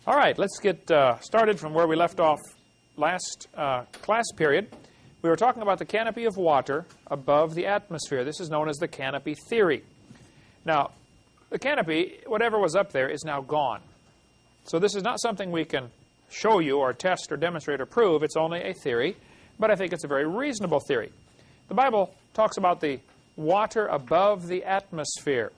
All right, let's get started from where we left off last class period. We were talking about the canopy of water above the atmosphere. This is known as the canopy theory. Now, the canopy, whatever was up there, is now gone. So this is not something we can show you or test or demonstrate or prove. It's only a theory, but I think it's a very reasonable theory. The Bible talks about the water above the atmosphere.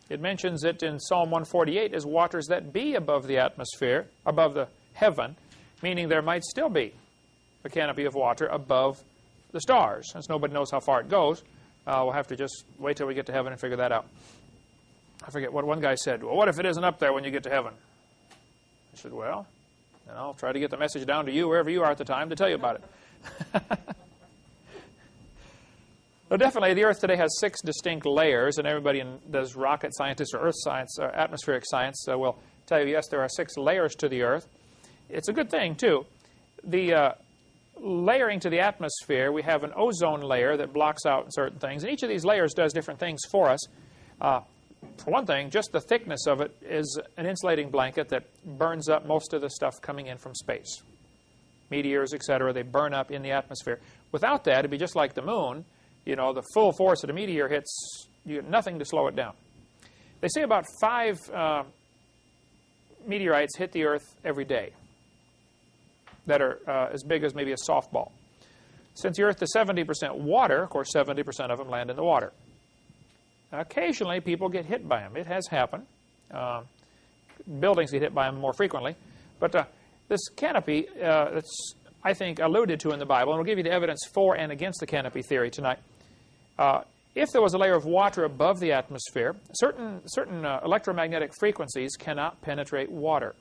It mentions it in Psalm 148 as waters that be above the atmosphere, above the heaven, meaning there might still be a canopy of water above the stars. Since nobody knows how far it goes, we'll have to just wait till we get to heaven and figure that out. I forget what one guy said. Well, what if it isn't up there when you get to heaven? I said, well, then I'll try to get the message down to you, wherever you are at the time, to tell you about it. Well, definitely, the Earth today has 6 distinct layers, and everybody does rocket scientists or earth science or atmospheric science will tell you, yes, there are 6 layers to the Earth. It's a good thing, too. The layering to the atmosphere, we have an ozone layer that blocks out certain things, and each of these layers does different things for us. For one thing, just the thickness of it is an insulating blanket that burns up most of the stuff coming in from space. Meteors, etc., they burn up in the atmosphere. Without that, it'd be just like the moon. You know, the full force of the meteor hits, you get nothing to slow it down. They say about 5 meteorites hit the Earth every day that are as big as maybe a softball. Since the Earth is 70% water, of course, 70% of them land in the water. Occasionally, people get hit by them. It has happened. Buildings get hit by them more frequently. But this canopy, it's, I think, alluded to in the Bible, and we'll give you the evidence for and against the canopy theory tonight. If there was a layer of water above the atmosphere, certain electromagnetic frequencies cannot penetrate water.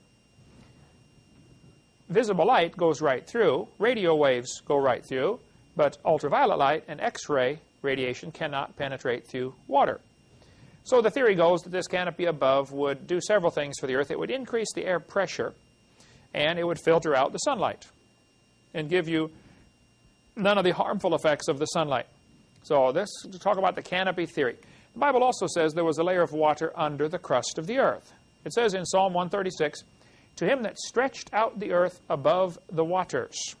Visible light goes right through, radio waves go right through, but ultraviolet light and X-ray radiation cannot penetrate through water. So the theory goes that this canopy above would do several things for the Earth. It would increase the air pressure, and it would filter out the sunlight and give you none of the harmful effects of the sunlight. So this, to talk about the canopy theory. The Bible also says there was a layer of water under the crust of the earth. It says in Psalm 136, "To him that stretched out the earth above the waters."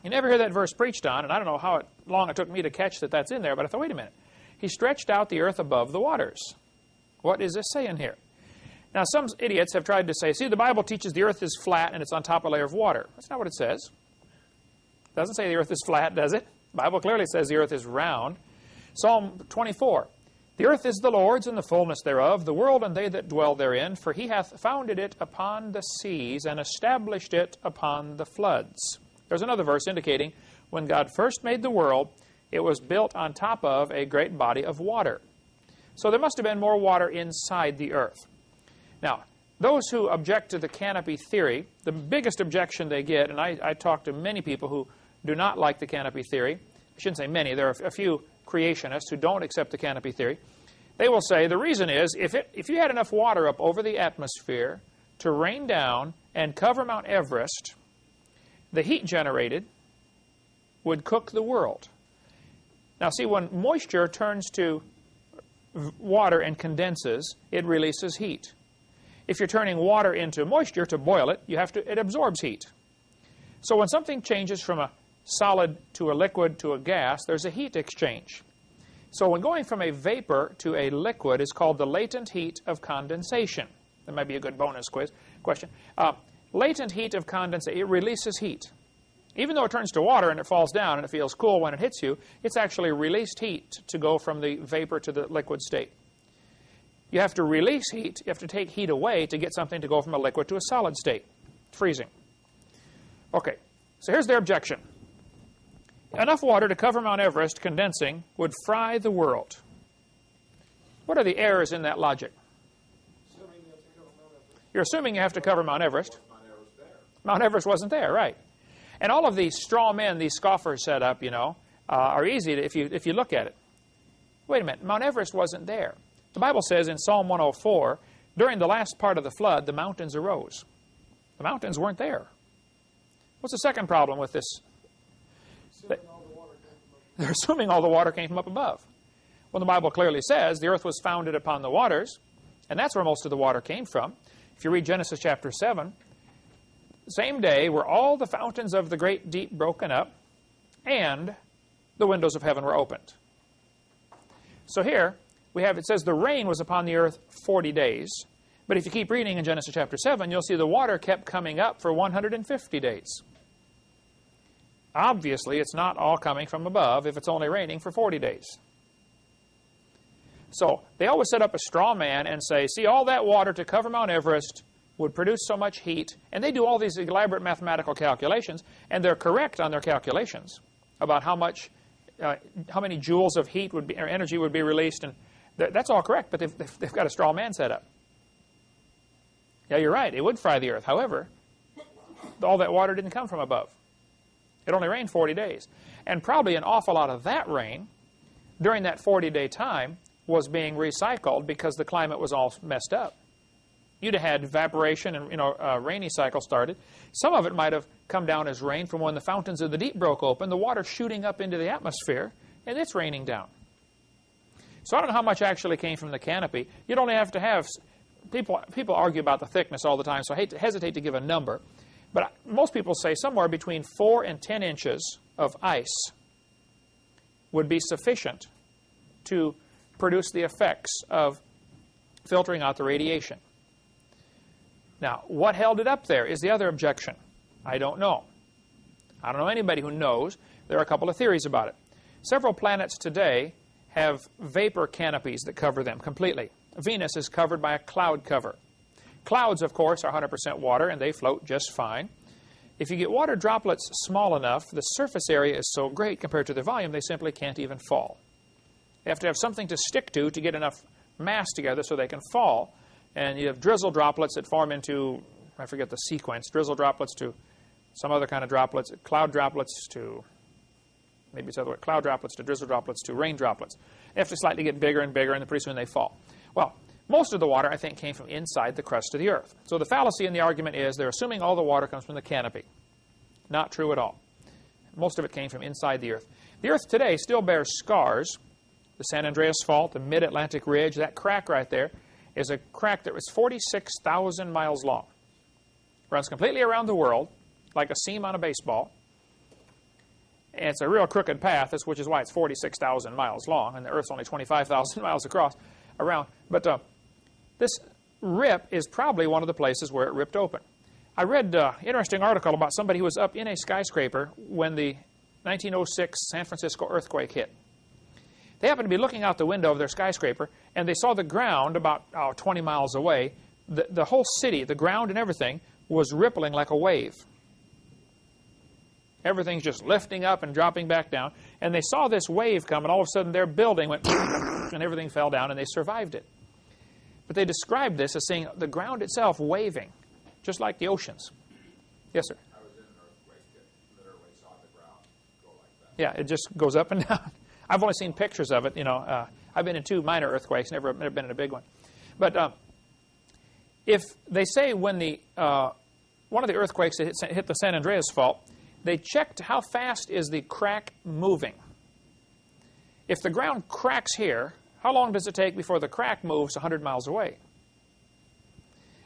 You never hear that verse preached on, and I don't know how long it took me to catch that that's in there, but I thought, wait a minute. He stretched out the earth above the waters. What is this saying here? Now, some idiots have tried to say, see, the Bible teaches the earth is flat and it's on top of a layer of water. That's not what it says. It doesn't say the earth is flat, does it? The Bible clearly says the earth is round. Psalm 24, "The earth is the Lord's and the fullness thereof, the world and they that dwell therein, for he hath founded it upon the seas and established it upon the floods." There's another verse indicating when God first made the world, it was built on top of a great body of water. So there must have been more water inside the earth. Now, those who object to the canopy theory, the biggest objection they get, and I talk to many people who do not like the canopy theory. I shouldn't say many. There are a few creationists who don't accept the canopy theory. They will say the reason is if you had enough water up over the atmosphere to rain down and cover Mount Everest, the heat generated would cook the world. Now, see, when moisture turns to water and condenses, it releases heat. If you're turning water into moisture to boil it, it absorbs heat. So when something changes from a solid to a liquid to a gas, there's a heat exchange. So when going from a vapor to a liquid is called the latent heat of condensation. That might be a good bonus question. Latent heat of condensation, it releases heat. Even though it turns to water and it falls down and it feels cool when it hits you, it's actually released heat to go from the vapor to the liquid state. You have to release heat, you have to take heat away to get something to go from a liquid to a solid state, freezing. Okay, so here's their objection. Enough water to cover Mount Everest condensing would fry the world. What are the errors in that logic? You're assuming you have to cover Mount Everest. Mount Everest wasn't there, right. And all of these straw men, these scoffers set up, are easy if you look at it. Wait a minute, Mount Everest wasn't there. The Bible says in Psalm 104, during the last part of the flood, the mountains arose. The mountains weren't there. What's the second problem with this? They're assuming all the water came from up above. Well, the Bible clearly says the earth was founded upon the waters, and that's where most of the water came from. If you read Genesis chapter 7, same day were all the fountains of the great deep broken up, and the windows of heaven were opened. So here, we have, it says the rain was upon the earth 40 days. But if you keep reading in Genesis chapter 7, you'll see the water kept coming up for 150 days. Obviously, it's not all coming from above if it's only raining for 40 days. So they always set up a straw man and say, see, all that water to cover Mount Everest would produce so much heat. And they do all these elaborate mathematical calculations, and they're correct on their calculations about how many joules of heat would be, or energy would be released. And that's all correct, but they've got a straw man set up. Yeah, you're right. It would fry the earth. However, all that water didn't come from above. It only rained 40 days. And probably an awful lot of that rain during that 40-day time was being recycled because the climate was all messed up. You'd have had evaporation and a rainy cycle started. Some of it might have come down as rain from when the fountains of the deep broke open, the water shooting up into the atmosphere, and it's raining down. So I don't know how much actually came from the canopy. You'd only have to have... People argue about the thickness all the time, so I hesitate to give a number. But most people say somewhere between 4 and 10 inches of ice would be sufficient to produce the effects of filtering out the radiation. Now, what held it up there is the other objection. I don't know. I don't know anybody who knows. There are a couple of theories about it. Several planets today have vapor canopies that cover them completely. Venus is covered by a cloud cover. Clouds, of course, are 100% water, and they float just fine. If you get water droplets small enough, the surface area is so great compared to the volume, they simply can't even fall. You have to have something to stick to get enough mass together so they can fall. And you have drizzle droplets that form into, I forget the sequence, drizzle droplets to some other kind of droplets, cloud droplets to, maybe it's other way, cloud droplets to drizzle droplets to rain droplets. They have to slightly get bigger and bigger, and then pretty soon they fall. Well, most of the water, I think, came from inside the crust of the earth. So the fallacy in the argument is they're assuming all the water comes from the canopy. Not true at all. Most of it came from inside the earth. The earth today still bears scars. The San Andreas Fault, the Mid-Atlantic Ridge, that crack right there is a crack that was 46,000 miles long. Runs completely around the world, like a seam on a baseball. And it's a real crooked path, which is why it's 46,000 miles long, and the Earth's only 25,000 miles across around. But this rip is probably one of the places where it ripped open. I read an interesting article about somebody who was up in a skyscraper when the 1906 San Francisco earthquake hit. They happened to be looking out the window of their skyscraper, and they saw the ground about 20 miles away. The whole city, the ground and everything, was rippling like a wave. Everything's just lifting up and dropping back down. And they saw this wave come, and all of a sudden their building went and everything fell down, and they survived it. But they described this as seeing the ground itself waving, just like the oceans. Yes, sir? I was in an earthquake that literally saw the ground go like that. Yeah, it just goes up and down. I've only seen pictures of it. I've been in 2 minor earthquakes, never been in a big one. But if they say when one of the earthquakes that hit the San Andreas Fault, they checked how fast is the crack moving. If the ground cracks here, how long does it take before the crack moves 100 miles away?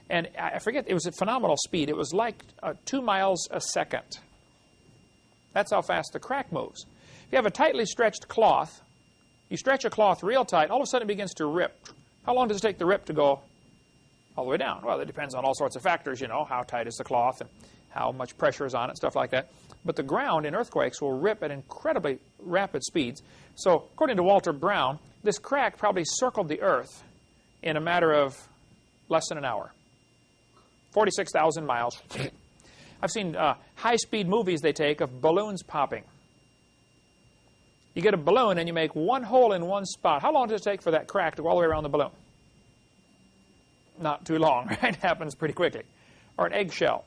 And I forget, it was at phenomenal speed. It was like 2 miles a second. That's how fast the crack moves. If you have a tightly stretched cloth, you stretch a cloth real tight, all of a sudden it begins to rip. How long does it take the rip to go all the way down? Well, it depends on all sorts of factors, how tight is the cloth and how much pressure is on it, stuff like that. But the ground in earthquakes will rip at incredibly rapid speeds. So, according to Walter Brown, this crack probably circled the Earth in a matter of less than an hour. 46,000 miles. I've seen high-speed movies they take of balloons popping. You get a balloon and you make one hole in one spot. How long does it take for that crack to go all the way around the balloon? Not too long, right? It happens pretty quickly. Or an eggshell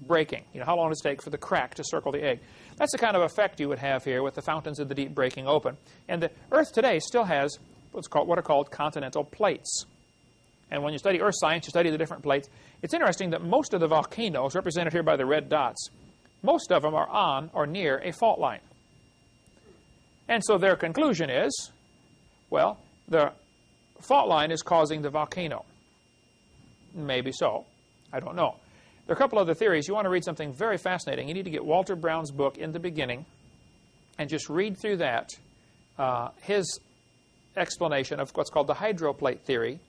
breaking. How long does it take for the crack to circle the egg? That's the kind of effect you would have here with the fountains of the deep breaking open. And the Earth today still has what are called continental plates. And when you study Earth science, you study the different plates. It's interesting that most of the volcanoes, represented here by the red dots, most of them are on or near a fault line. And so their conclusion is, well, the fault line is causing the volcano. Maybe so. I don't know. There are a couple other theories. You want to read something very fascinating. You need to get Walter Brown's book, In the Beginning, and just read through that, his explanation of what's called the hydroplate theory,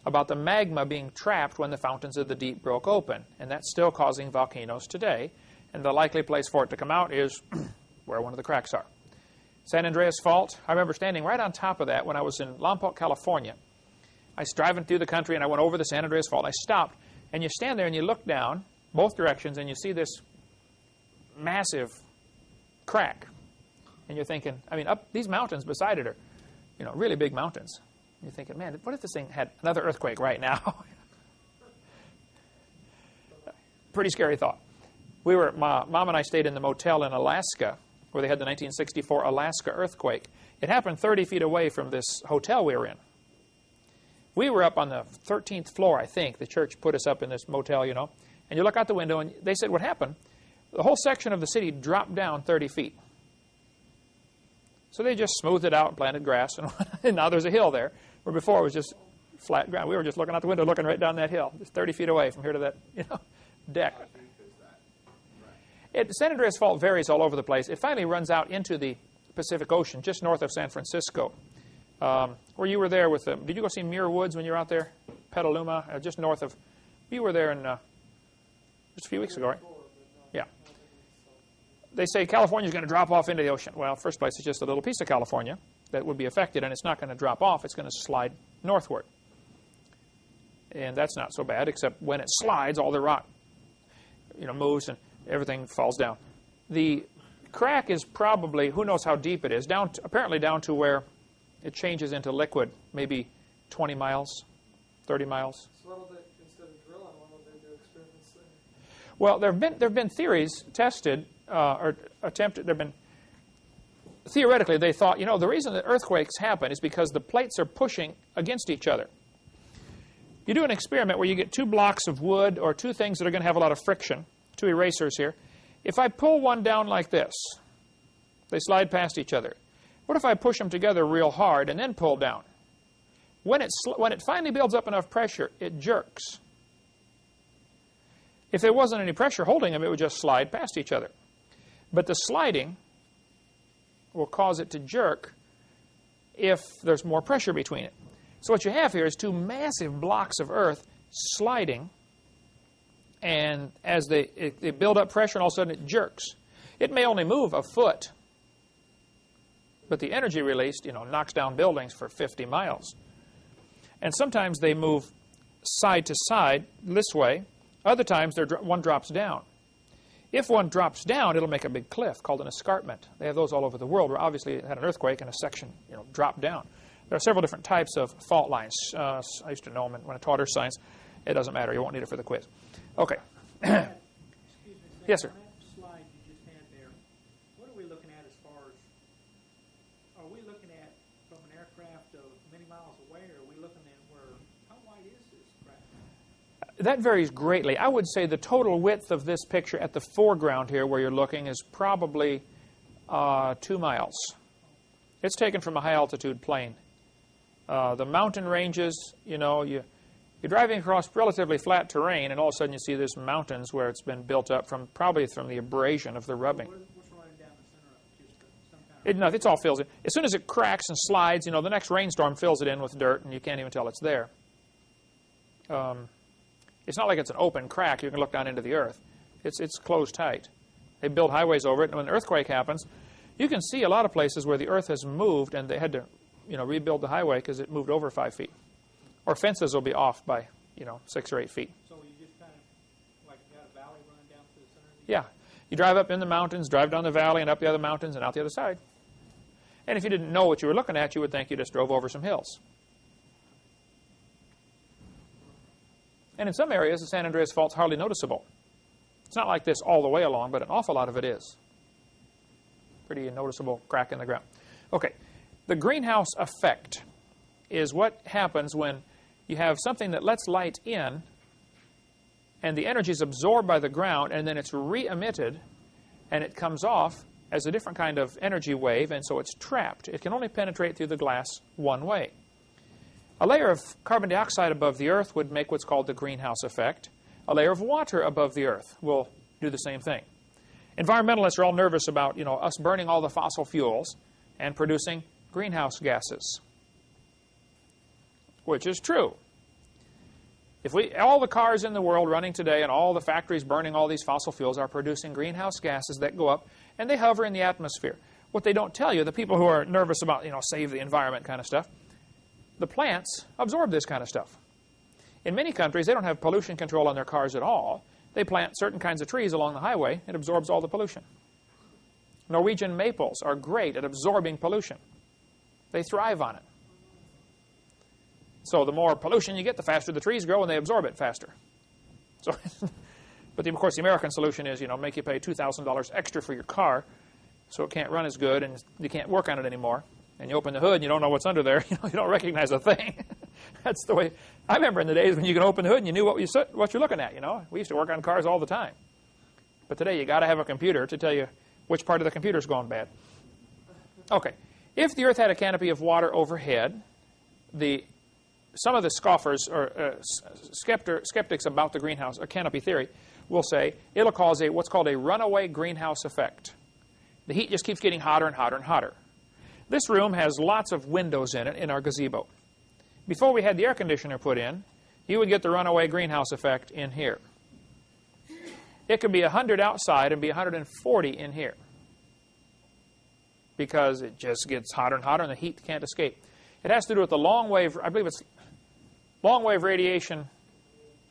about the magma being trapped when the fountains of the deep broke open. And that's still causing volcanoes today. And the likely place for it to come out is where one of the cracks are. San Andreas Fault, I remember standing right on top of that when I was in Lompoc, California. I was driving through the country and I went over the San Andreas Fault. I stopped, and you stand there and you look down both directions and you see this massive crack. And you're thinking, I mean, up these mountains beside it are, you know, really big mountains. You're thinking, man, what if this thing had another earthquake right now? Pretty scary thought. My mom and I stayed in the motel in Alaska where they had the 1964 Alaska earthquake. It happened 30 feet away from this hotel we were in. We were up on the 13th floor, I think. The church put us up in this motel, you know. And you look out the window, and they said what happened. The whole section of the city dropped down 30 feet. So they just smoothed it out and planted grass, and now there's a hill there, where before it was just flat ground. We were just looking out the window, looking right down that hill, just 30 feet away from here to that, you know, deck. San Andreas Fault varies all over the place. It finally runs out into the Pacific Ocean, just north of San Francisco. Where you were there with them. Did you go see Muir Woods when you were out there? Petaluma, just north of. You were there in just a few weeks ago, right? Yeah. They say California's going to drop off into the ocean. Well, first place, it's just a little piece of California that would be affected, and it's not going to drop off. It's going to slide northward. And that's not so bad, except when it slides, all the rock, you know, moves and everything falls down. The crack is probably, who knows how deep it is, apparently down to where it changes into liquid, maybe 20 miles, 30 miles. So why don't they, instead of drilling, why don't they do experiments there? Well, there have been theories tested or attempted. There have been theoretically they thought, you know, the reason that earthquakes happen is because the plates are pushing against each other. You do an experiment where you get two blocks of wood or two things that are going to have a lot of friction, two erasers here. If I pull one down like this, they slide past each other. What if I push them together real hard and then pull down? When it finally builds up enough pressure, it jerks. If there wasn't any pressure holding them, it would just slide past each other. But the sliding will cause it to jerk if there's more pressure between it. So what you have here is two massive blocks of earth sliding, and as they build up pressure, and all of a sudden it jerks. It may only move a foot, but the energy released, you know, knocks down buildings for 50 miles. And sometimes they move side to side this way. Other times one drops down. If one drops down, it'll make a big cliff called an escarpment. They have those all over the world where obviously it had an earthquake and a section, you know, dropped down. There are several different types of fault lines. I used to know them when I taught earth science. It doesn't matter. You won't need it for the quiz. Okay. Excuse me, Yes, sir. On that slide you just had there, what are we looking at as far as, are we looking at from an aircraft of many miles away, or are we looking at where, how wide is this crack? That varies greatly. I would say the total width of this picture at the foreground here where you're looking is probably 2 miles. It's taken from a high-altitude plane. The mountain ranges, you know, you're driving across relatively flat terrain, and all of a sudden you see these mountains where it's been built up probably from the abrasion of the rubbing. What's running down the center of it? Just some kind of... It all fills in. As soon as it cracks and slides, you know, the next rainstorm fills it in with dirt, and you can't even tell it's there. It's not like it's an open crack. You can look down into the earth. It's closed tight. They build highways over it, and when an earthquake happens, you can see a lot of places where the earth has moved, and they had to, you know, rebuild the highway because it moved over 5 feet. Or fences will be off by, you know, 6 or 8 feet. So you just kind of, like, got a valley running down through the center of the... Yeah. You drive up in the mountains, drive down the valley, and up the other mountains, and out the other side. And if you didn't know what you were looking at, you would think you just drove over some hills. And in some areas, the San Andreas Fault's hardly noticeable. It's not like this all the way along, but an awful lot of it is. Pretty noticeable crack in the ground. Okay, the greenhouse effect is what happens when you have something that lets light in, and the energy is absorbed by the ground, and then it's re-emitted, and it comes off as a different kind of energy wave, and so it's trapped. It can only penetrate through the glass one way. A layer of carbon dioxide above the Earth would make what's called the greenhouse effect. A layer of water above the Earth will do the same thing. Environmentalists are all nervous about, us burning all the fossil fuels and producing greenhouse gases, which is true. If all the cars in the world running today and all the factories burning all these fossil fuels are producing greenhouse gases that go up and they hover in the atmosphere. What they don't tell you, the people who are nervous about, save the environment kind of stuff, the plants absorb this kind of stuff. In many countries, they don't have pollution control on their cars at all. They plant certain kinds of trees along the highway. It absorbs all the pollution. Norwegian maples are great at absorbing pollution. They thrive on it. So the more pollution you get, the faster the trees grow, and they absorb it faster. So, but of course, the American solution is, make you pay $2,000 extra for your car, so it can't run as good, and you can't work on it anymore. And you open the hood, and you don't know what's under there. You don't recognize a thing. That's the way. I remember in the days when you could open the hood and you knew what you're looking at. We used to work on cars all the time. But today you got to have a computer to tell you which part of the computer's gone bad. Okay, if the Earth had a canopy of water overhead, some of the scoffers or skeptics about the greenhouse canopy theory will say it'll cause what's called a runaway greenhouse effect. The heat just keeps getting hotter and hotter and hotter. This room has lots of windows in it in our gazebo. Before we had the air conditioner put in, you would get the runaway greenhouse effect in here. It could be 100 outside and be 140 in here because it just gets hotter and hotter and the heat can't escape. It has to do with the long wave, I believe it's long wave radiation.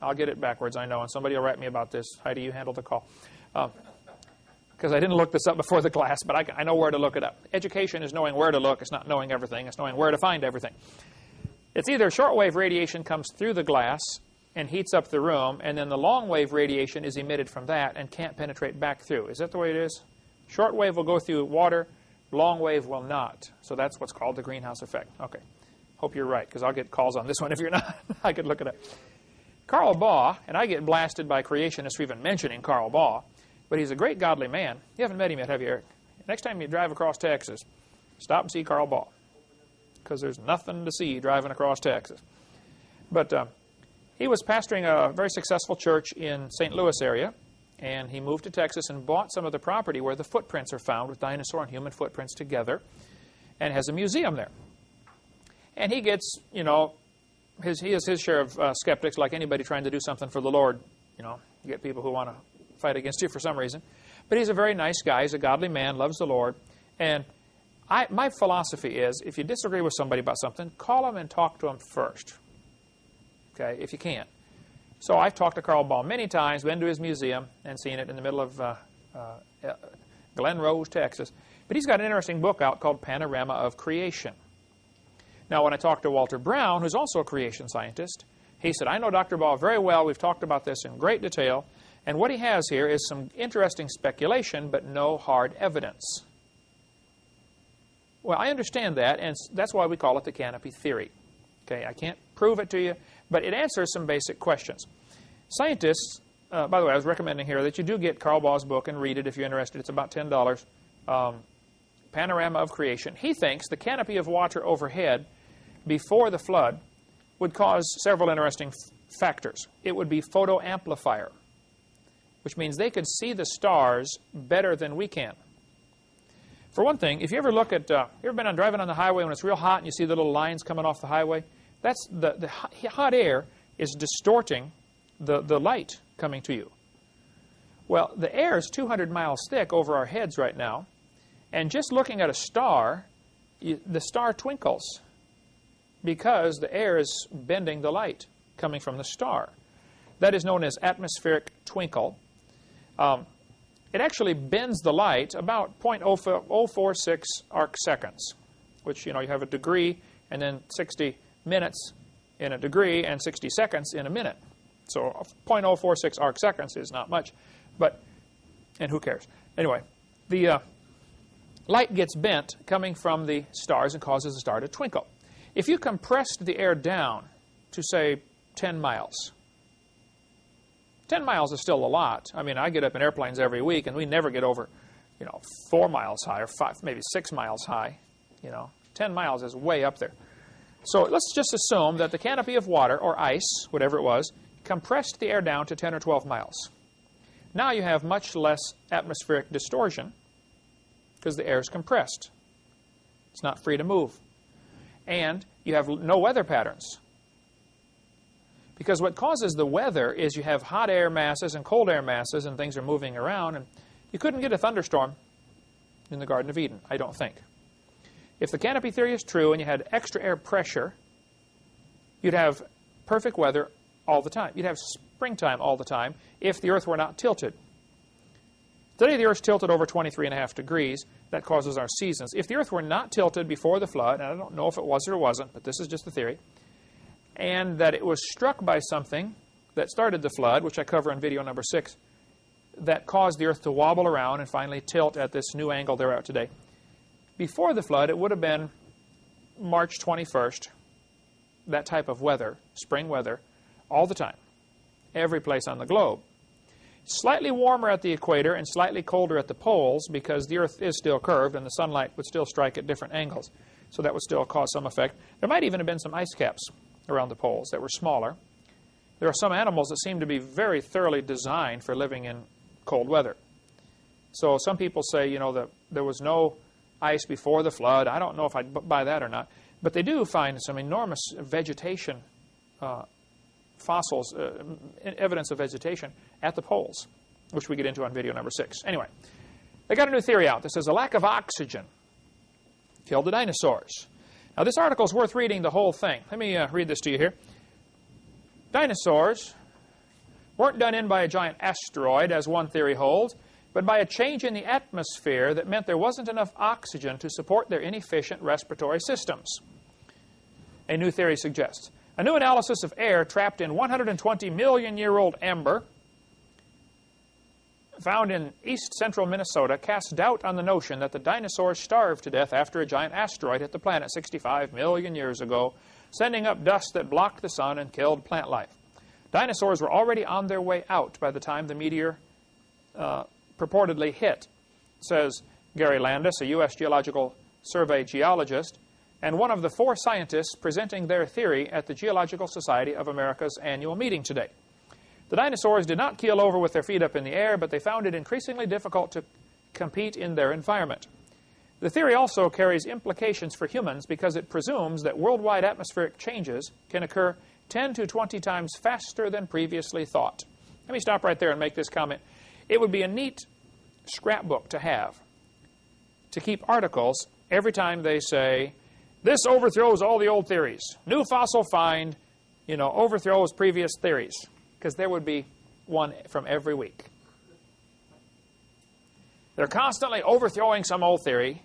I'll get it backwards, I know, and somebody will write me about this. Heidi, you handle the call. Because I didn't look this up before the class, but I know where to look it up. Education is knowing where to look. It's not knowing everything. It's knowing where to find everything. It's either shortwave radiation comes through the glass and heats up the room, and then the long-wave radiation is emitted from that and can't penetrate back through. Is that the way it is? Shortwave will go through water. Long-wave will not. So that's what's called the greenhouse effect. Okay. Hope you're right, because I'll get calls on this one if you're not. I could look it up. Karl Baugh, and I get blasted by creationists for even mentioning Karl Baugh, but he's a great godly man. You haven't met him yet, have you, Eric? Next time you drive across Texas, stop and see Karl Baugh, because there's nothing to see driving across Texas. But he was pastoring a very successful church in St. Louis area, and he moved to Texas and bought some of the property where the footprints are found with dinosaur and human footprints together, and has a museum there. And he gets, he has his share of skeptics, like anybody trying to do something for the Lord. You get people who want to fight against you for some reason. But he's a very nice guy. He's a godly man, loves the Lord. And my philosophy is, if you disagree with somebody about something, call them and talk to them first, okay, if you can. So I've talked to Karl Baugh many times, been to his museum, and seen it in the middle of Glen Rose, Texas. But he's got an interesting book out called Panorama of Creation. Now, when I talked to Walter Brown, who's also a creation scientist, he said, I know Dr. Baugh very well. We've talked about this in great detail. And what he has here is some interesting speculation, but no hard evidence. Well, I understand that, and that's why we call it the canopy theory. Okay, I can't prove it to you, but it answers some basic questions. Scientists, by the way, I was recommending here that you do get Karl Baugh's book and read it if you're interested. It's about $10. Panorama of Creation. He thinks the canopy of water overhead before the flood would cause several interesting factors. It would be photoamplifier, which means they could see the stars better than we can. For one thing, if you ever look at, you ever been driving on the highway when it's real hot and you see the little lines coming off the highway? That's the hot air is distorting the light coming to you. Well, the air is 200 miles thick over our heads right now, and just looking at a star, the star twinkles because the air is bending the light coming from the star. That is known as atmospheric twinkle. It actually bends the light about 0.046 arc seconds, which, you have a degree and then 60 minutes in a degree and 60 seconds in a minute. So 0.046 arc seconds is not much, and who cares? Anyway, the light gets bent coming from the stars and causes the star to twinkle. If you compressed the air down to, say, 10 miles, 10 miles is still a lot. I mean, I get up in airplanes every week, and we never get over, 4 miles high or 5, maybe 6 miles high. 10 miles is way up there. So let's just assume that the canopy of water, or ice, whatever it was, compressed the air down to 10 or 12 miles. Now you have much less atmospheric distortion because the air is compressed. It's not free to move. And you have no weather patterns. Because what causes the weather is you have hot air masses and cold air masses, and things are moving around. And you couldn't get a thunderstorm in the Garden of Eden, I don't think. If the canopy theory is true and you had extra air pressure, you'd have perfect weather all the time. You'd have springtime all the time if the Earth were not tilted. Today the Earth's tilted over 23.5 degrees. That causes our seasons. If the Earth were not tilted before the flood, and I don't know if it was or wasn't, but this is just a theory, and that it was struck by something that started the flood, which I cover in video number 6, that caused the Earth to wobble around and finally tilt at this new angle they're at today. Before the flood, it would have been March 21st, that type of weather, spring weather, all the time, every place on the globe. Slightly warmer at the equator and slightly colder at the poles because the Earth is still curved and the sunlight would still strike at different angles. So that would still cause some effect. There might even have been some ice caps around the poles that were smaller. There are some animals that seem to be very thoroughly designed for living in cold weather. So some people say, you know, that there was no ice before the flood. I don't know if I'd buy that or not. But they do find some enormous vegetation, fossils, evidence of vegetation at the poles, which we get into on video number 6. Anyway, they got a new theory out that says a lack of oxygen killed the dinosaurs. Now, this article is worth reading the whole thing. Let me read this to you here. Dinosaurs weren't done in by a giant asteroid, as one theory holds, but by a change in the atmosphere that meant there wasn't enough oxygen to support their inefficient respiratory systems. A new theory suggests. A new analysis of air trapped in 120-million-year-old amber found in east-central Minnesota casts doubt on the notion that the dinosaurs starved to death after a giant asteroid hit the planet 65 million years ago, sending up dust that blocked the sun and killed plant life. Dinosaurs were already on their way out by the time the meteor purportedly hit, says Gary Landis, a U.S. Geological Survey geologist, and one of the 4 scientists presenting their theory at the Geological Society of America's annual meeting today. The dinosaurs did not keel over with their feet up in the air, but they found it increasingly difficult to compete in their environment. The theory also carries implications for humans because it presumes that worldwide atmospheric changes can occur 10 to 20 times faster than previously thought. Let me stop right there and make this comment. It would be a neat scrapbook to have, to keep articles every time they say, this overthrows all the old theories. New fossil find, overthrows previous theories. Because there would be one from every week. They're constantly overthrowing some old theory,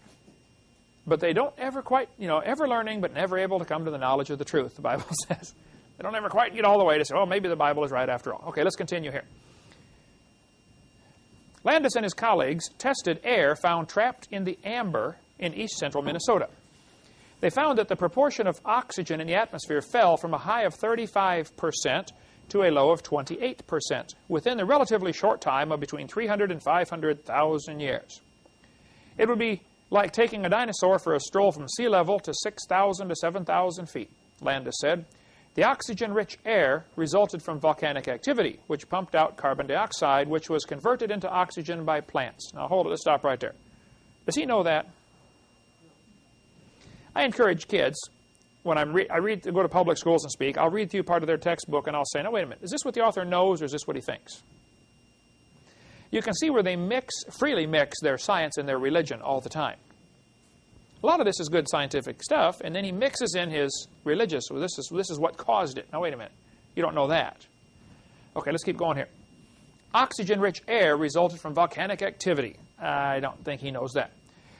but they don't ever quite, ever learning, but never able to come to the knowledge of the truth, the Bible says. They don't ever quite get all the way to say, oh, maybe the Bible is right after all. Okay, let's continue here. Landis and his colleagues tested air found trapped in the amber in east-central Minnesota. They found that the proportion of oxygen in the atmosphere fell from a high of 35% to a low of 28% within the relatively short time of between 300 and 500,000 years. It would be like taking a dinosaur for a stroll from sea level to 6,000 to 7,000 feet, Landis said. The oxygen-rich air resulted from volcanic activity, which pumped out carbon dioxide, which was converted into oxygen by plants. Now, hold it. Let's stop right there. Does he know that? I encourage kids, when I go to public schools and speak, I'll read through part of their textbook and I'll say, no, wait a minute. Is this what the author knows or is this what he thinks? You can see where they freely mix their science and their religion all the time. A lot of this is good scientific stuff, and then he mixes in his religious, well, this is what caused it. Now, wait a minute. You don't know that. Okay, let's keep going here. Oxygen-rich air resulted from volcanic activity. I don't think he knows that.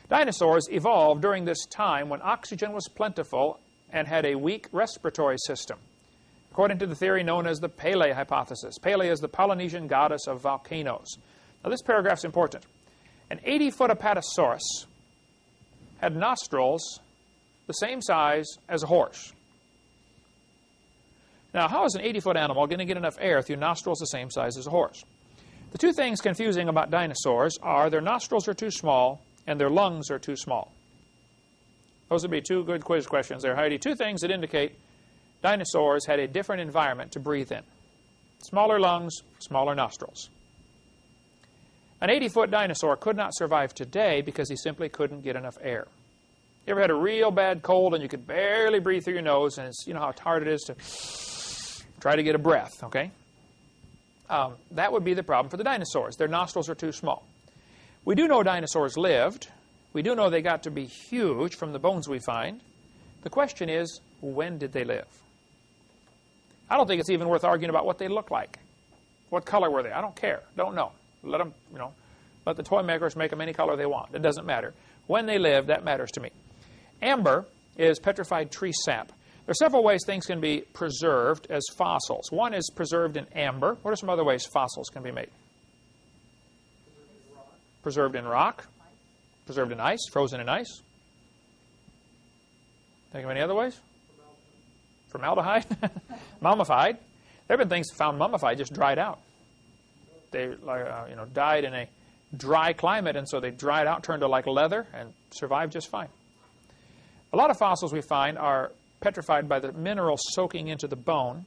Dinosaurs evolved during this time when oxygen was plentiful and had a weak respiratory system, according to the theory known as the Pele hypothesis. Pele is the Polynesian goddess of volcanoes. Now, this paragraph's important. An 80-foot apatosaurus had nostrils the same size as a horse. Now, how is an 80-foot animal going to get enough air through nostrils the same size as a horse? The two things confusing about dinosaurs are their nostrils are too small and their lungs are too small. Those would be two good quiz questions there, Heidi. Two things that indicate dinosaurs had a different environment to breathe in. Smaller lungs, smaller nostrils. An 80-foot dinosaur could not survive today because he simply couldn't get enough air. You ever had a real bad cold and you could barely breathe through your nose, and it's, you know how hard it is to try to get a breath, okay? That would be the problem for the dinosaurs. Their nostrils are too small. We do know dinosaurs lived. We do know they got to be huge from the bones we find. The question is, when did they live? I don't think it's even worth arguing about what they look like. What color were they? I don't care. Don't know. Let them, let the toy makers make them any color they want. It doesn't matter. When they lived, that matters to me. Amber is petrified tree sap. There are several ways things can be preserved as fossils. One is preserved in amber. What are some other ways fossils can be made? Preserved in rock. Preserved in ice. Frozen in ice. Think of any other ways? Formaldehyde. Mummified. There have been things found mummified, just dried out. They died in a dry climate, and so they dried out, turned to like leather, and survived just fine. A lot of fossils we find are petrified by the mineral soaking into the bone.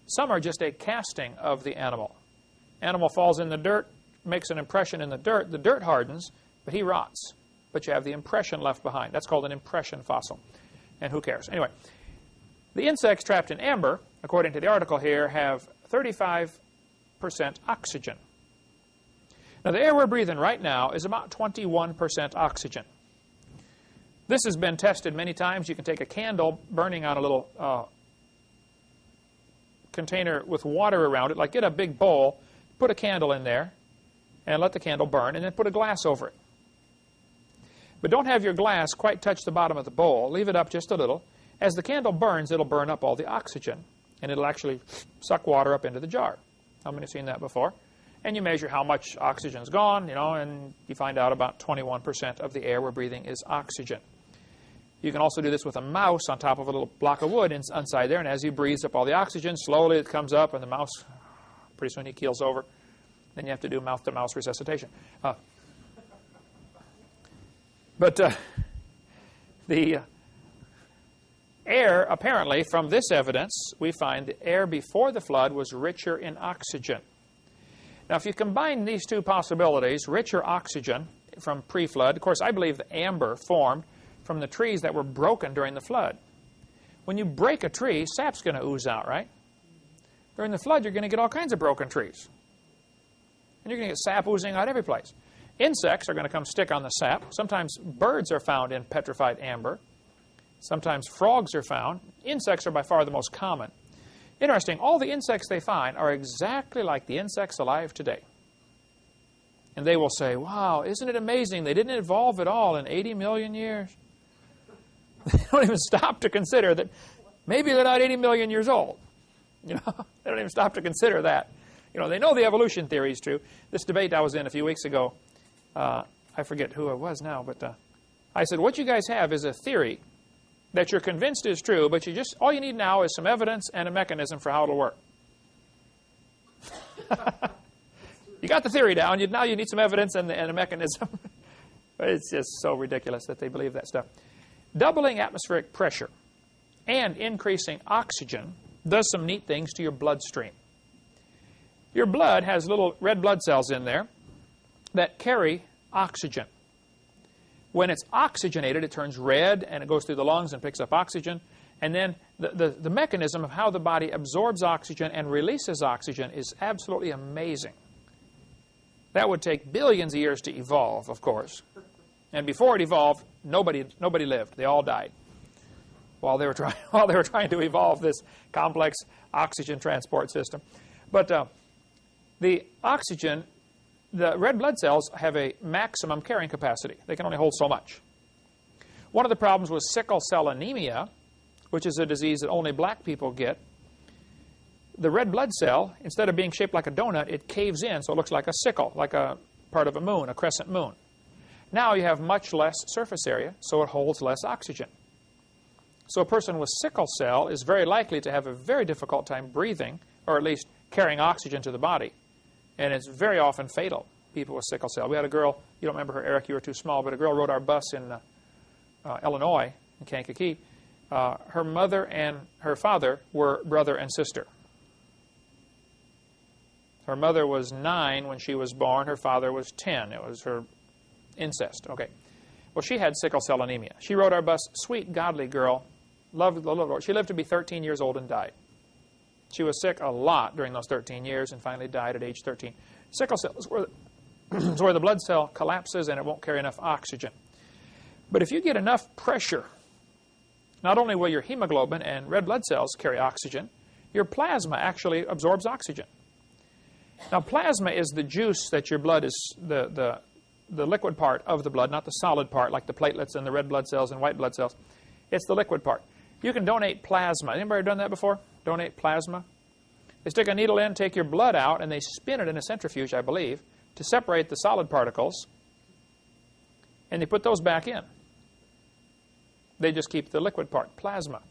Some are just a casting of the animal. Animal falls in the dirt, makes an impression in the dirt hardens, but he rots. But you have the impression left behind. That's called an impression fossil. And who cares? Anyway, the insects trapped in amber, according to the article here, have 35% oxygen. Now, the air we're breathing right now is about 21% oxygen. This has been tested many times. You can take a candle burning on a little container with water around it, like get a big bowl, put a candle in there, and let the candle burn, and then put a glass over it. But don't have your glass quite touch the bottom of the bowl. Leave it up just a little. As the candle burns, it'll burn up all the oxygen, and it'll actually suck water up into the jar. How many have seen that before? And you measure how much oxygen's gone, and you find out about 21% of the air we're breathing is oxygen. You can also do this with a mouse on top of a little block of wood inside there, and as he breathes up all the oxygen, slowly it comes up, and the mouse, pretty soon he keels over. Then you have to do mouth-to-mouse resuscitation. But the air, apparently, from this evidence, we find the air before the flood was richer in oxygen. Now, if you combine these two possibilities, richer oxygen from pre-flood, of course, I believe the amber formed from the trees that were broken during the flood. When you break a tree, sap's going to ooze out, right? During the flood, you're going to get all kinds of broken trees. And you're going to get sap oozing out every place. Insects are going to come stick on the sap. Sometimes birds are found in petrified amber. Sometimes frogs are found. Insects are by far the most common. Interesting, all the insects they find are exactly like the insects alive today. And they will say, wow, isn't it amazing they didn't evolve at all in 80 million years? They don't even stop to consider that maybe they're not 80 million years old. They don't even stop to consider that. They know the evolution theory is true. This debate I was in a few weeks ago, I forget who it was now, but I said, what you guys have is a theory that you're convinced is true, but all you need now is some evidence and a mechanism for how it'll work. You got the theory down. Now you need some evidence and a mechanism. But it's just so ridiculous that they believe that stuff. Doubling atmospheric pressure and increasing oxygen does some neat things to your bloodstream. Your blood has little red blood cells in there that carry oxygen. When it's oxygenated, it turns red, and it goes through the lungs and picks up oxygen. And then the mechanism of how the body absorbs oxygen and releases oxygen is absolutely amazing. That would take billions of years to evolve, of course. And before it evolved, nobody lived. They all died while they were trying to evolve this complex oxygen transport system. But the oxygen, the red blood cells have a maximum carrying capacity. They can only hold so much. One of the problems with sickle cell anemia, which is a disease that only black people get, the red blood cell, instead of being shaped like a donut, it caves in so it looks like a sickle, like a part of a moon, a crescent moon. Now you have much less surface area, so it holds less oxygen. So a person with sickle cell is very likely to have a very difficult time breathing, or at least carrying oxygen to the body. And it's very often fatal, people with sickle cell. We had a girl, you don't remember her, Eric, you were too small, but a girl rode our bus in Illinois, in Kankakee. Her mother and her father were brother and sister. Her mother was 9 when she was born. Her father was 10. It was her incest. Okay. Well, she had sickle cell anemia. She rode our bus, sweet, godly girl, loved the Lord. She lived to be 13 years old and died. She was sick a lot during those 13 years and finally died at age 13. Sickle cell is where the blood cell collapses and it won't carry enough oxygen. But if you get enough pressure, not only will your hemoglobin and red blood cells carry oxygen, your plasma actually absorbs oxygen. Now, plasma is the juice that your blood is, the liquid part of the blood, not the solid part like the platelets and the red blood cells and white blood cells. It's the liquid part. You can donate plasma. Anybody done that before? Donate plasma? They stick a needle in, take your blood out, and they spin it in a centrifuge, I believe, to separate the solid particles, and they put those back in. They just keep the liquid part, plasma.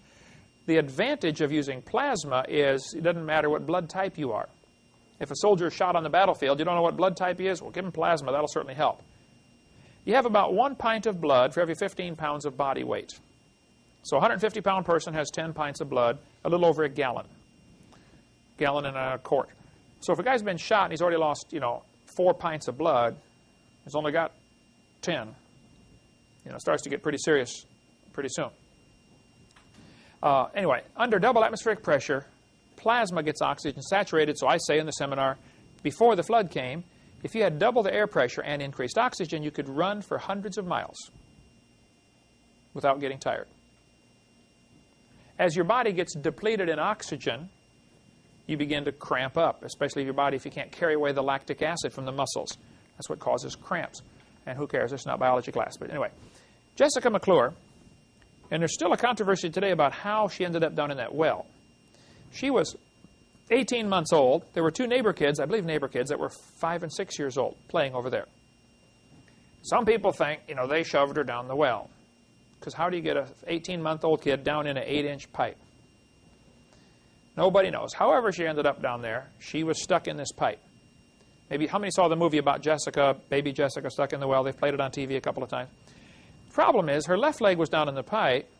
The advantage of using plasma is it doesn't matter what blood type you are. If a soldier is shot on the battlefield, you don't know what blood type he is, well, give him plasma. That'll certainly help. You have about 1 pint of blood for every 15 pounds of body weight. So a 150-pound person has 10 pints of blood, a little over a gallon. Gallon and a quart. So if a guy's been shot and he's already lost, 4 pints of blood, he's only got 10. It starts to get pretty serious pretty soon. Anyway, under double atmospheric pressure, plasma gets oxygen saturated. So I say in the seminar, before the flood came, if you had double the air pressure and increased oxygen, you could run for hundreds of miles without getting tired. As your body gets depleted in oxygen, you begin to cramp up, especially your body if you can't carry away the lactic acid from the muscles. That's what causes cramps. And who cares? It's not biology class. But anyway, Jessica McClure, and there's still a controversy today about how she ended up down in that well. She was 18 months old. There were 2 neighbor kids, I believe neighbor kids, that were 5 and 6 years old playing over there. Some people think, they shoved her down the well. Because how do you get an 18-month-old kid down in an 8-inch pipe? Nobody knows. However she ended up down there, she was stuck in this pipe. Maybe how many saw the movie about Jessica, baby Jessica stuck in the well? They've played it on TV a couple of times. The problem is her left leg was down in the pipe,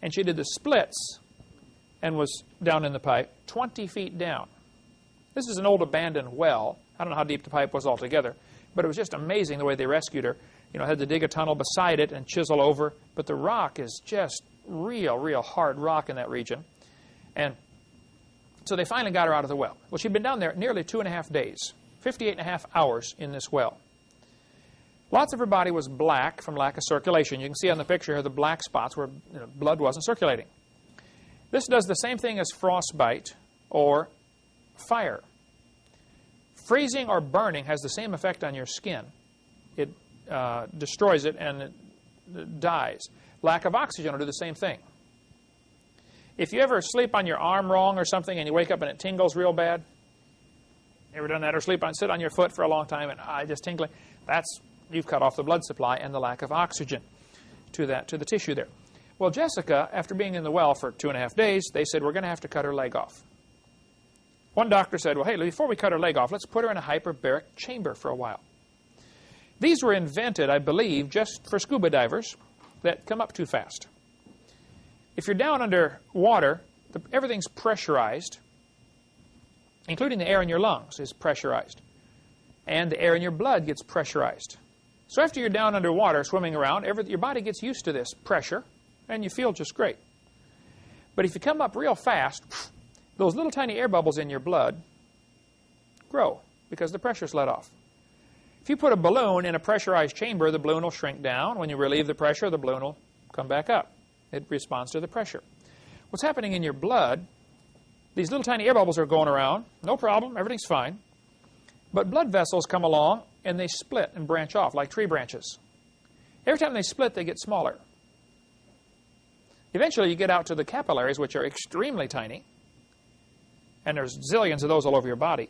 and she did the splits and was down in the pipe 20 feet down. This is an old abandoned well. I don't know how deep the pipe was altogether, but it was just amazing the way they rescued her. Had to dig a tunnel beside it and chisel over. But the rock is just real hard rock in that region. And so they finally got her out of the well. Well, she'd been down there nearly 2.5 days, 58.5 hours in this well. Lots of her body was black from lack of circulation. You can see on the picture here the black spots where blood wasn't circulating. This does the same thing as frostbite or fire. Freezing or burning has the same effect on your skin. It destroys it and it dies. Lack of oxygen will do the same thing. If you ever sleep on your arm wrong or something and you wake up and it tingles real bad, ever done that? Or sit on your foot for a long time and just tingling? You've cut off the blood supply and the lack of oxygen to the tissue there. Well, Jessica, after being in the well for 2.5 days, they said, we're going to have to cut her leg off. One doctor said, well, hey, before we cut her leg off, let's put her in a hyperbaric chamber for a while. These were invented, I believe, just for scuba divers that come up too fast. If you're down under water, everything's pressurized, including the air in your lungs is pressurized. And the air in your blood gets pressurized. So after you're down underwater swimming around, your body gets used to this pressure, and you feel just great. But if you come up real fast, those little tiny air bubbles in your blood grow because the pressure's let off. If you put a balloon in a pressurized chamber, the balloon will shrink down. When you relieve the pressure, the balloon will come back up. It responds to the pressure. What's happening in your blood, these little tiny air bubbles are going around. No problem. Everything's fine. But blood vessels come along, and they split and branch off like tree branches. Every time they split, they get smaller. Eventually, you get out to the capillaries, which are extremely tiny. And there's zillions of those all over your body.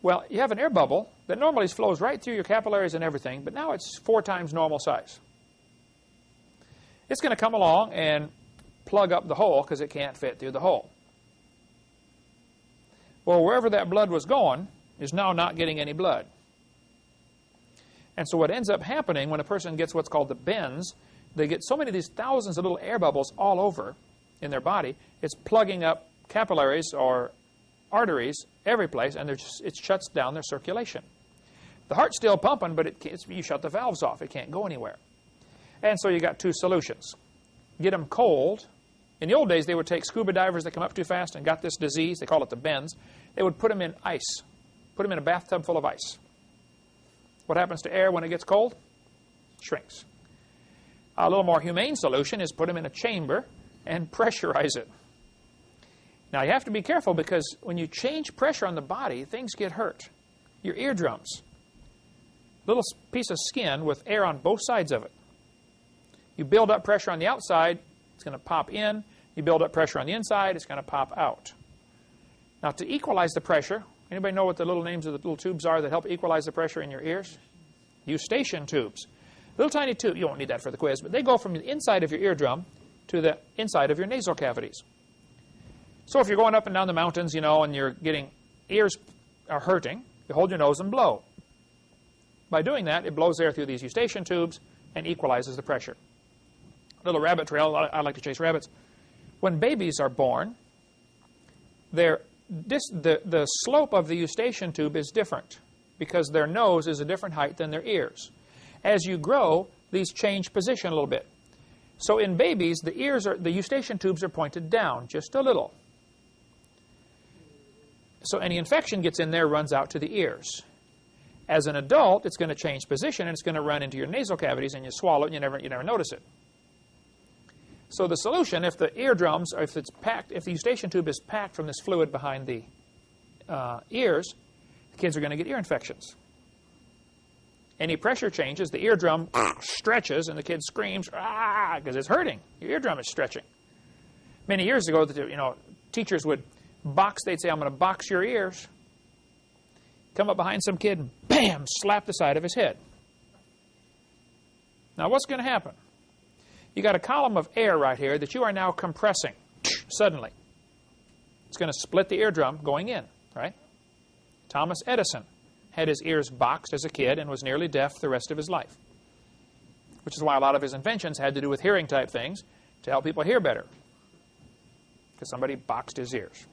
Well, you have an air bubble that normally flows right through your capillaries and everything, but now it's 4 times normal size. It's going to come along and plug up the hole because it can't fit through the hole. Well, wherever that blood was going is now not getting any blood. And so what ends up happening when a person gets what's called the bends, they get so many of these thousands of little air bubbles all over in their body, it's plugging up capillaries or arteries every place, and it shuts down their circulation. The heart's still pumping, but you shut the valves off. It can't go anywhere. And so you got two solutions. Get them cold. In the old days, they would take scuba divers that come up too fast and got this disease. They call it the bends. They would put them in ice, put them in a bathtub full of ice. What happens to air when it gets cold? Shrinks. A little more humane solution is put them in a chamber and pressurize it. Now, you have to be careful because when you change pressure on the body, things get hurt. Your eardrums, little piece of skin with air on both sides of it. You build up pressure on the outside, it's going to pop in. You build up pressure on the inside, it's going to pop out. Now, to equalize the pressure, anybody know what the little names of the little tubes are that help equalize the pressure in your ears? Eustachian tubes. Little tiny tube, you won't need that for the quiz, but they go from the inside of your eardrum to the inside of your nasal cavities. So if you're going up and down the mountains, you know, and you're getting, ears are hurting, you hold your nose and blow. By doing that, it blows air through these eustachian tubes and equalizes the pressure. Little rabbit trail, I like to chase rabbits. When babies are born, the slope of the eustachian tube is different because their nose is a different height than their ears. As you grow, these change position a little bit. So in babies, the eustachian tubes are pointed down just a little. So any infection gets in there, runs out to the ears. As an adult, it's going to change position, and it's going to run into your nasal cavities, and you swallow it, and you never notice it. So the solution, if the eardrums, or if the eustachian tube is packed from this fluid behind the ears, the kids are going to get ear infections. Any pressure changes, the eardrum stretches, and the kid screams, ah, because it's hurting. Your eardrum is stretching. Many years ago, teachers would box. They'd say, I'm going to box your ears. Come up behind some kid and bam, slap the side of his head. Now, what's going to happen? You got a column of air right here that you are now compressing suddenly. It's going to split the eardrum going in, right? Thomas Edison had his ears boxed as a kid and was nearly deaf the rest of his life, which is why a lot of his inventions had to do with hearing type things to help people hear better, because somebody boxed his ears.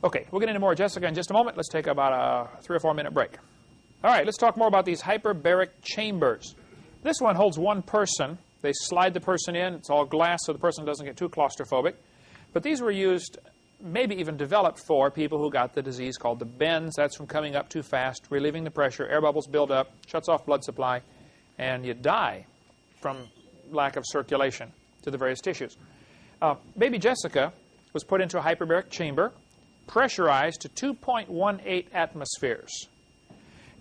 Okay, we'll get into more Jessica in just a moment. Let's take about a 3 or 4 minute break. All right, let's talk more about these hyperbaric chambers. This one holds one person. They slide the person in. It's all glass so the person doesn't get too claustrophobic. But these were used, maybe even developed for people who got the disease called the bends. That's from coming up too fast, relieving the pressure, air bubbles build up, shuts off blood supply, and you die from lack of circulation to the various tissues. Baby Jessica was put into a hyperbaric chamber, pressurized to 2.18 atmospheres.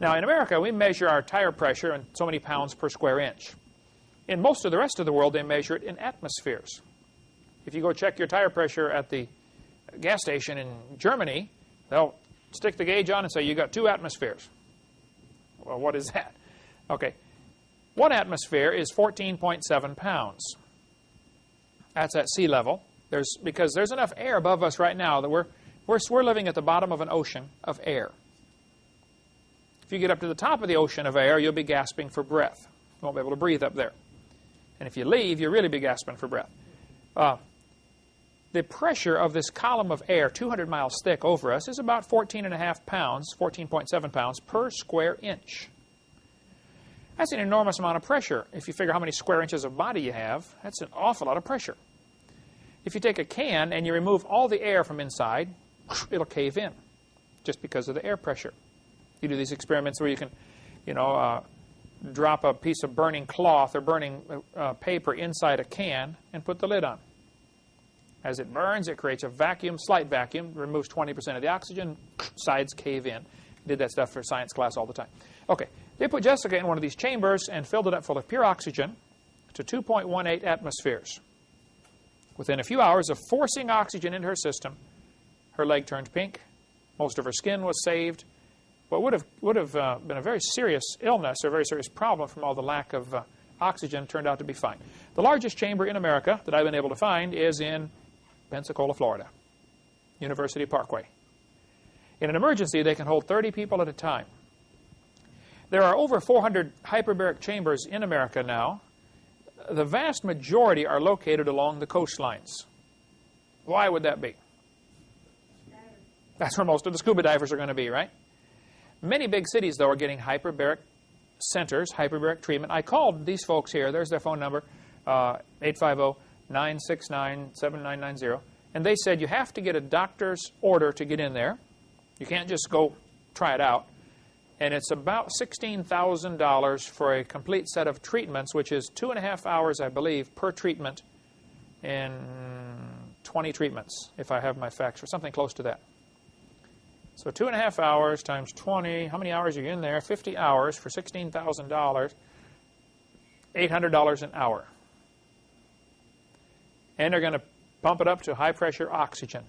Now, in America, we measure our tire pressure in so many pounds per square inch. In most of the rest of the world, they measure it in atmospheres. If you go check your tire pressure at the gas station in Germany, they'll stick the gauge on and say, you got 2 atmospheres. Well, what is that? Okay. 1 atmosphere is 14.7 pounds. That's at sea level. Because there's enough air above us right now that we're living at the bottom of an ocean of air. If you get up to the top of the ocean of air, you'll be gasping for breath. You won't be able to breathe up there. And if you leave, you'll really be gasping for breath. The pressure of this column of air, 200 miles thick over us, is about 14.5 pounds, 14.7 pounds per square inch. That's an enormous amount of pressure. If you figure how many square inches of body you have, that's an awful lot of pressure. If you take a can and you remove all the air from inside, it'll cave in just because of the air pressure. You do these experiments where you can, drop a piece of burning cloth or burning paper inside a can and put the lid on. As it burns, it creates a vacuum, slight vacuum, removes 20% of the oxygen, sides cave in. Did that stuff for science class all the time. Okay, they put Jessica in one of these chambers and filled it up full of pure oxygen to 2.18 atmospheres. Within a few hours of forcing oxygen into her system, her leg turned pink. Most of her skin was saved. What would have been a very serious illness or a very serious problem from all the lack of oxygen turned out to be fine. The largest chamber in America that I've been able to find is in Pensacola, Florida, University Parkway. In an emergency, they can hold 30 people at a time. There are over 400 hyperbaric chambers in America now. The vast majority are located along the coastlines. Why would that be? That's where most of the scuba divers are going to be, right? Many big cities, though, are getting hyperbaric centers, hyperbaric treatment. I called these folks here. There's their phone number, 850-969-7990. And they said you have to get a doctor's order to get in there. You can't just go try it out. And it's about $16,000 for a complete set of treatments, which is 2.5 hours, I believe, per treatment, and 20 treatments, if I have my facts, or something close to that. So 2.5 hours times 20, how many hours are you in there? 50 hours for $16,000, $800 an hour. And they're going to pump it up to high-pressure oxygen.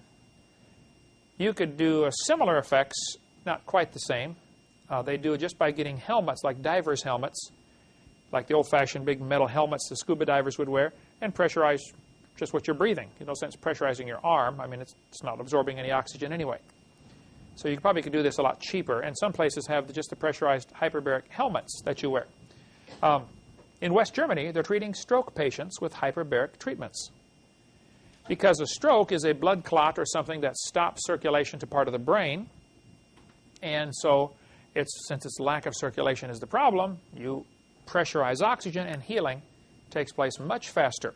You could do a similar effects, not quite the same. They do it just by getting helmets, like divers' helmets, like the old-fashioned big metal helmets the scuba divers would wear, and pressurize just what you're breathing. No sense pressurizing your arm. I mean, it's not absorbing any oxygen anyway. So you probably could do this a lot cheaper. And some places have just the pressurized hyperbaric helmets that you wear. In West Germany, they're treating stroke patients with hyperbaric treatments. Because a stroke is a blood clot or something that stops circulation to part of the brain. And so since its lack of circulation is the problem, you pressurize oxygen and healing takes place much faster.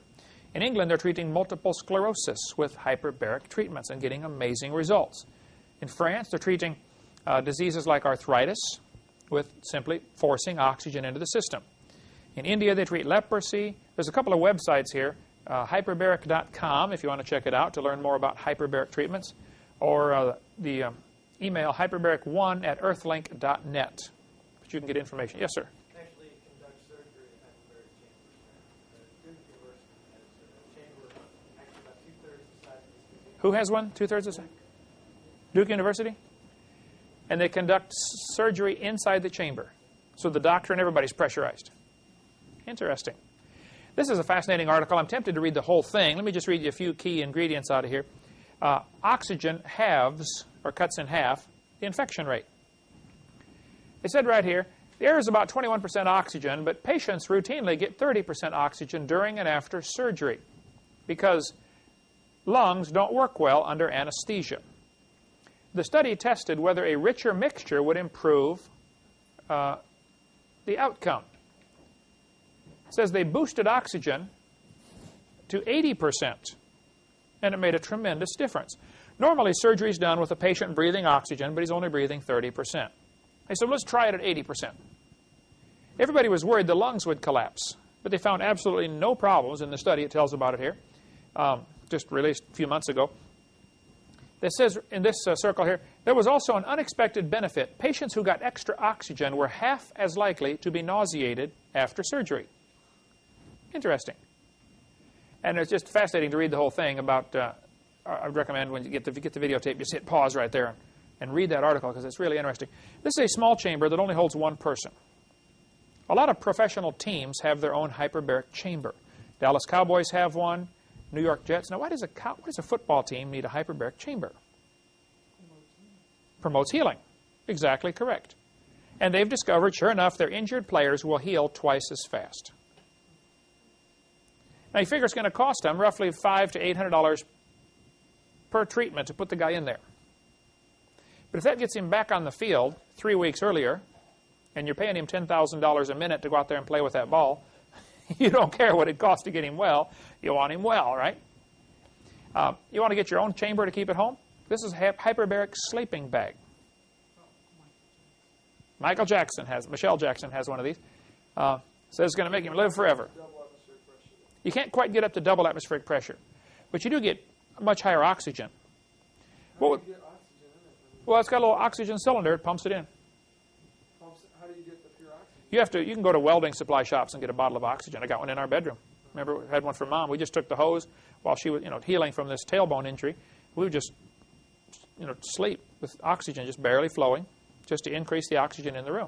In England, they're treating multiple sclerosis with hyperbaric treatments and getting amazing results. In France, they're treating diseases like arthritis with simply forcing oxygen into the system. In India, they treat leprosy. There's a couple of websites here, hyperbaric.com, if you want to check it out to learn more about hyperbaric treatments, or the email hyperbaric1@earthlink.net. But you can get information. Yes, sir? Actually conduct surgery in hyperbaric chambers. Duke University has a chamber actually about 2/3 the size of this. Who has one? 2/3 the size? Duke University? And they conduct surgery inside the chamber. So the doctor and everybody's pressurized. Interesting. This is a fascinating article. I'm tempted to read the whole thing. Let me just read you a few key ingredients out of here. Oxygen halves, or cuts in half, the infection rate. They said right here, the air is about 21% oxygen, but patients routinely get 30% oxygen during and after surgery because lungs don't work well under anesthesia. The study tested whether a richer mixture would improve the outcome. It says they boosted oxygen to 80%, and it made a tremendous difference. Normally, surgery is done with a patient breathing oxygen, but he's only breathing 30%. They said, let's try it at 80%. Everybody was worried the lungs would collapse, but they found absolutely no problems in the study. It tells about it here, just released a few months ago. It says in this circle here, there was also an unexpected benefit. Patients who got extra oxygen were half as likely to be nauseated after surgery. Interesting. And it's just fascinating to read the whole thing about, I would recommend when you get the videotape, just hit pause right there and read that article because it's really interesting. This is a small chamber that only holds one person. A lot of professional teams have their own hyperbaric chamber. Dallas Cowboys have one, New York Jets. Now, why does a football team need a hyperbaric chamber? Promotes healing. Exactly correct. And they've discovered, sure enough, their injured players will heal twice as fast. Now, you figure it's going to cost them roughly $500 to $800 per treatment to put the guy in there. But if that gets him back on the field 3 weeks earlier, and you're paying him $10,000 a minute to go out there and play with that ball, you don't care what it costs to get him well. You want him well, right? You want to get your own chamber to keep at home? This is a hyperbaric sleeping bag. Michael Jackson has, Michelle Jackson has one of these. Says it's going to make him live forever. You can't quite get up to double atmospheric pressure, but you do get much higher oxygen. How do you get oxygen in it? Well, it's got a little oxygen cylinder. It pumps it in. How do you get the pure oxygen? You can go to welding supply shops and get a bottle of oxygen. I got one in our bedroom. Remember, we had one for Mom. We just took the hose while she was, healing from this tailbone injury. We would just, sleep with oxygen just barely flowing, just to increase the oxygen in the room.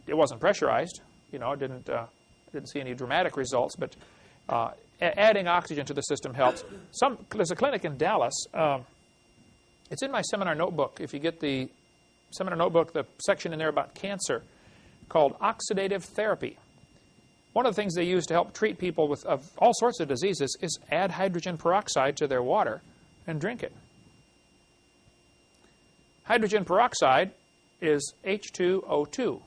It wasn't pressurized. Didn't see any dramatic results, but adding oxygen to the system helps. There's a clinic in Dallas. It's in my seminar notebook. If you get the seminar notebook, the section in there about cancer called oxidative therapy. One of the things they use to help treat people with of all sorts of diseases is add hydrogen peroxide to their water and drink it. Hydrogen peroxide is H2O2.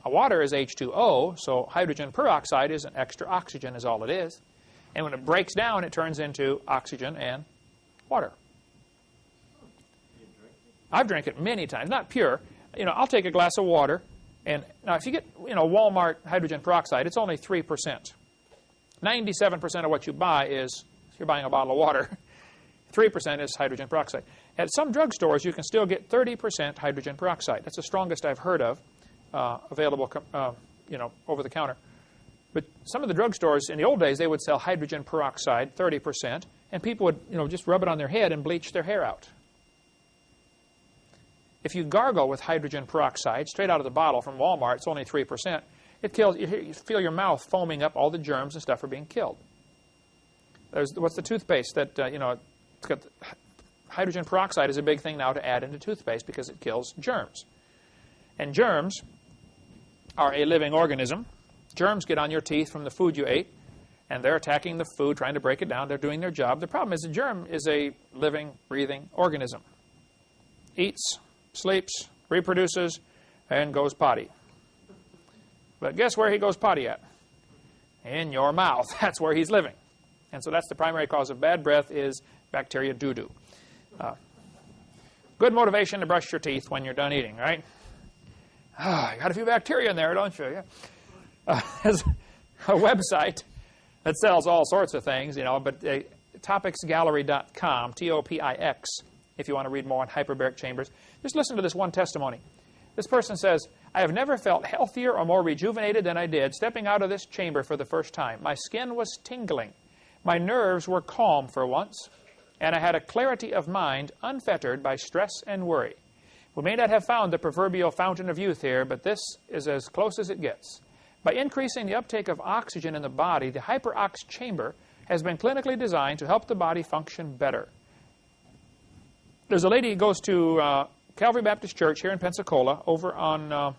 Water is H2O, so hydrogen peroxide is an extra oxygen is all it is. And when it breaks down, it turns into oxygen and water. I've drank it many times, not pure. I'll take a glass of water, and now if you get, Walmart hydrogen peroxide, it's only 3%. 97% of what you buy is, if you're buying a bottle of water, 3% is hydrogen peroxide. At some drugstores, you can still get 30% hydrogen peroxide. That's the strongest I've heard of, available, over the counter. But some of the drugstores, in the old days, they would sell hydrogen peroxide, 30%, and people would, just rub it on their head and bleach their hair out. If you gargle with hydrogen peroxide straight out of the bottle from Walmart, it's only 3%. It kills. You feel your mouth foaming up. All the germs and stuff are being killed. What's the toothpaste that it's got? Hydrogen peroxide is a big thing now to add into toothpaste because it kills germs. And germs are a living organism. Germs get on your teeth from the food you ate, and they're attacking the food, trying to break it down. They're doing their job. The problem is the germ is a living, breathing organism. Eats, sleeps, reproduces, and goes potty. But guess where he goes potty at? In your mouth. That's where he's living. And so that's the primary cause of bad breath is bacteria doo-doo. Good motivation to brush your teeth when you're done eating, right? You got a few bacteria in there, don't you? Yeah. There's a website that sells all sorts of things, but topicsgallery.com, T-O-P-I-X, if you want to read more on hyperbaric chambers. Just listen to this one testimony. This person says, I have never felt healthier or more rejuvenated than I did stepping out of this chamber for the first time. My skin was tingling. My nerves were calm for once, and I had a clarity of mind unfettered by stress and worry. We may not have found the proverbial fountain of youth here, but this is as close as it gets. By increasing the uptake of oxygen in the body, the hyperox chamber has been clinically designed to help the body function better. There's a lady who goes to Calvary Baptist Church here in Pensacola over on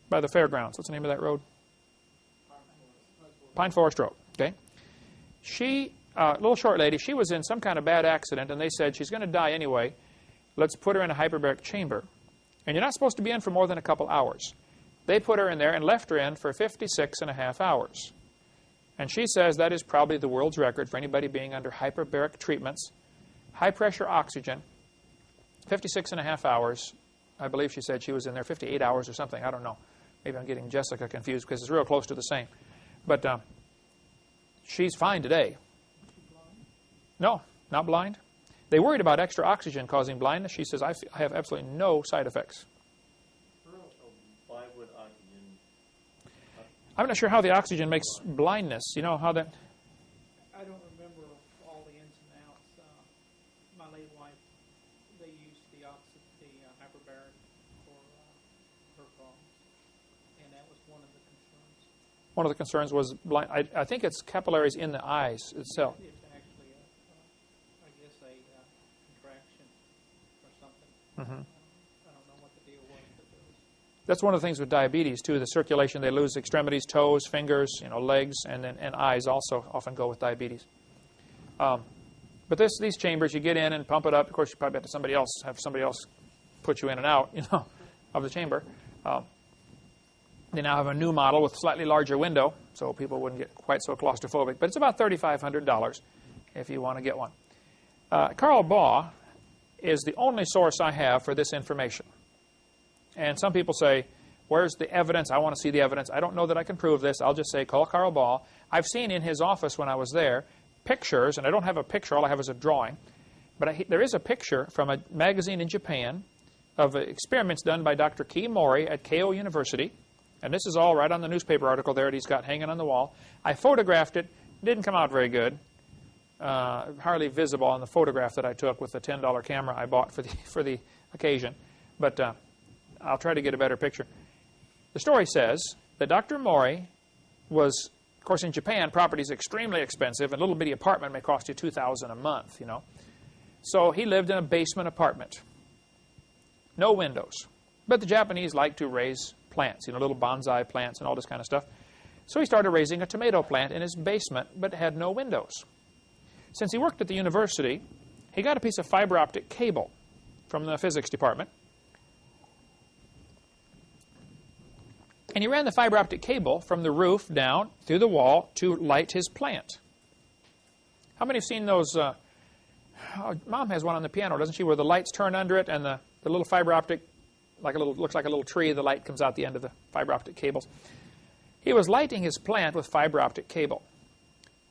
by the fairgrounds. What's the name of that road? Pine Forest Road. Okay. She, little short lady, she was in some kind of bad accident, and they said she's going to die anyway. Let's put her in a hyperbaric chamber. And you're not supposed to be in for more than a couple hours. They put her in there and left her in for 56.5 hours. And she says that is probably the world's record for anybody being under hyperbaric treatments. High-pressure oxygen, 56.5 hours. I believe she said she was in there 58 hours or something. I don't know. Maybe I'm getting Jessica confused because it's real close to the same. But she's fine today. No, not blind. They worried about extra oxygen causing blindness. She says, I have absolutely no side effects. Why would oxygen... I'm not sure how the oxygen makes blindness. You know how that... I don't remember all the ins and outs. My late wife, they used the hyperbaric for her problems, and that was one of the concerns. One of the concerns was blind. I think it's capillaries in the eyes itself. It's actually, I guess, a contraction or something. Mm-hmm. I don't know what the deal was, but there was... That's one of the things with diabetes, too. The circulation, they lose extremities, toes, fingers, legs, and eyes also often go with diabetes. But these chambers, you get in and pump it up. Of course, you probably have to have somebody else put you in and out, of the chamber. They now have a new model with slightly larger window, so people wouldn't get quite so claustrophobic. But it's about $3,500 if you want to get one. Carl Baugh is the only source I have for this information. And some people say, where's the evidence? I want to see the evidence. I don't know that I can prove this. I'll just say, call Carl Baugh. I've seen in his office when I was there pictures, and I don't have a picture. All I have is a drawing. But there is a picture from a magazine in Japan of experiments done by Dr. Kei Mori at Keio University. And this is all right on the newspaper article there that he's got hanging on the wall. I photographed it. It didn't come out very good. Hardly visible on the photograph that I took with the $10 camera I bought for the occasion. But I'll try to get a better picture. The story says that Dr. Mori was, of course, in Japan, property is extremely expensive, and a little bitty apartment may cost you $2,000 a month, So he lived in a basement apartment. No windows. But the Japanese like to raise plants, little bonsai plants and all this kind of stuff. So he started raising a tomato plant in his basement, but had no windows. Since he worked at the university, he got a piece of fiber optic cable from the physics department. And he ran the fiber optic cable from the roof down through the wall to light his plant. How many have seen those? Mom has one on the piano, doesn't she, where the lights turn under it and the little fiber optic, looks like a little tree, the light comes out the end of the fiber optic cables. He was lighting his plant with fiber optic cable.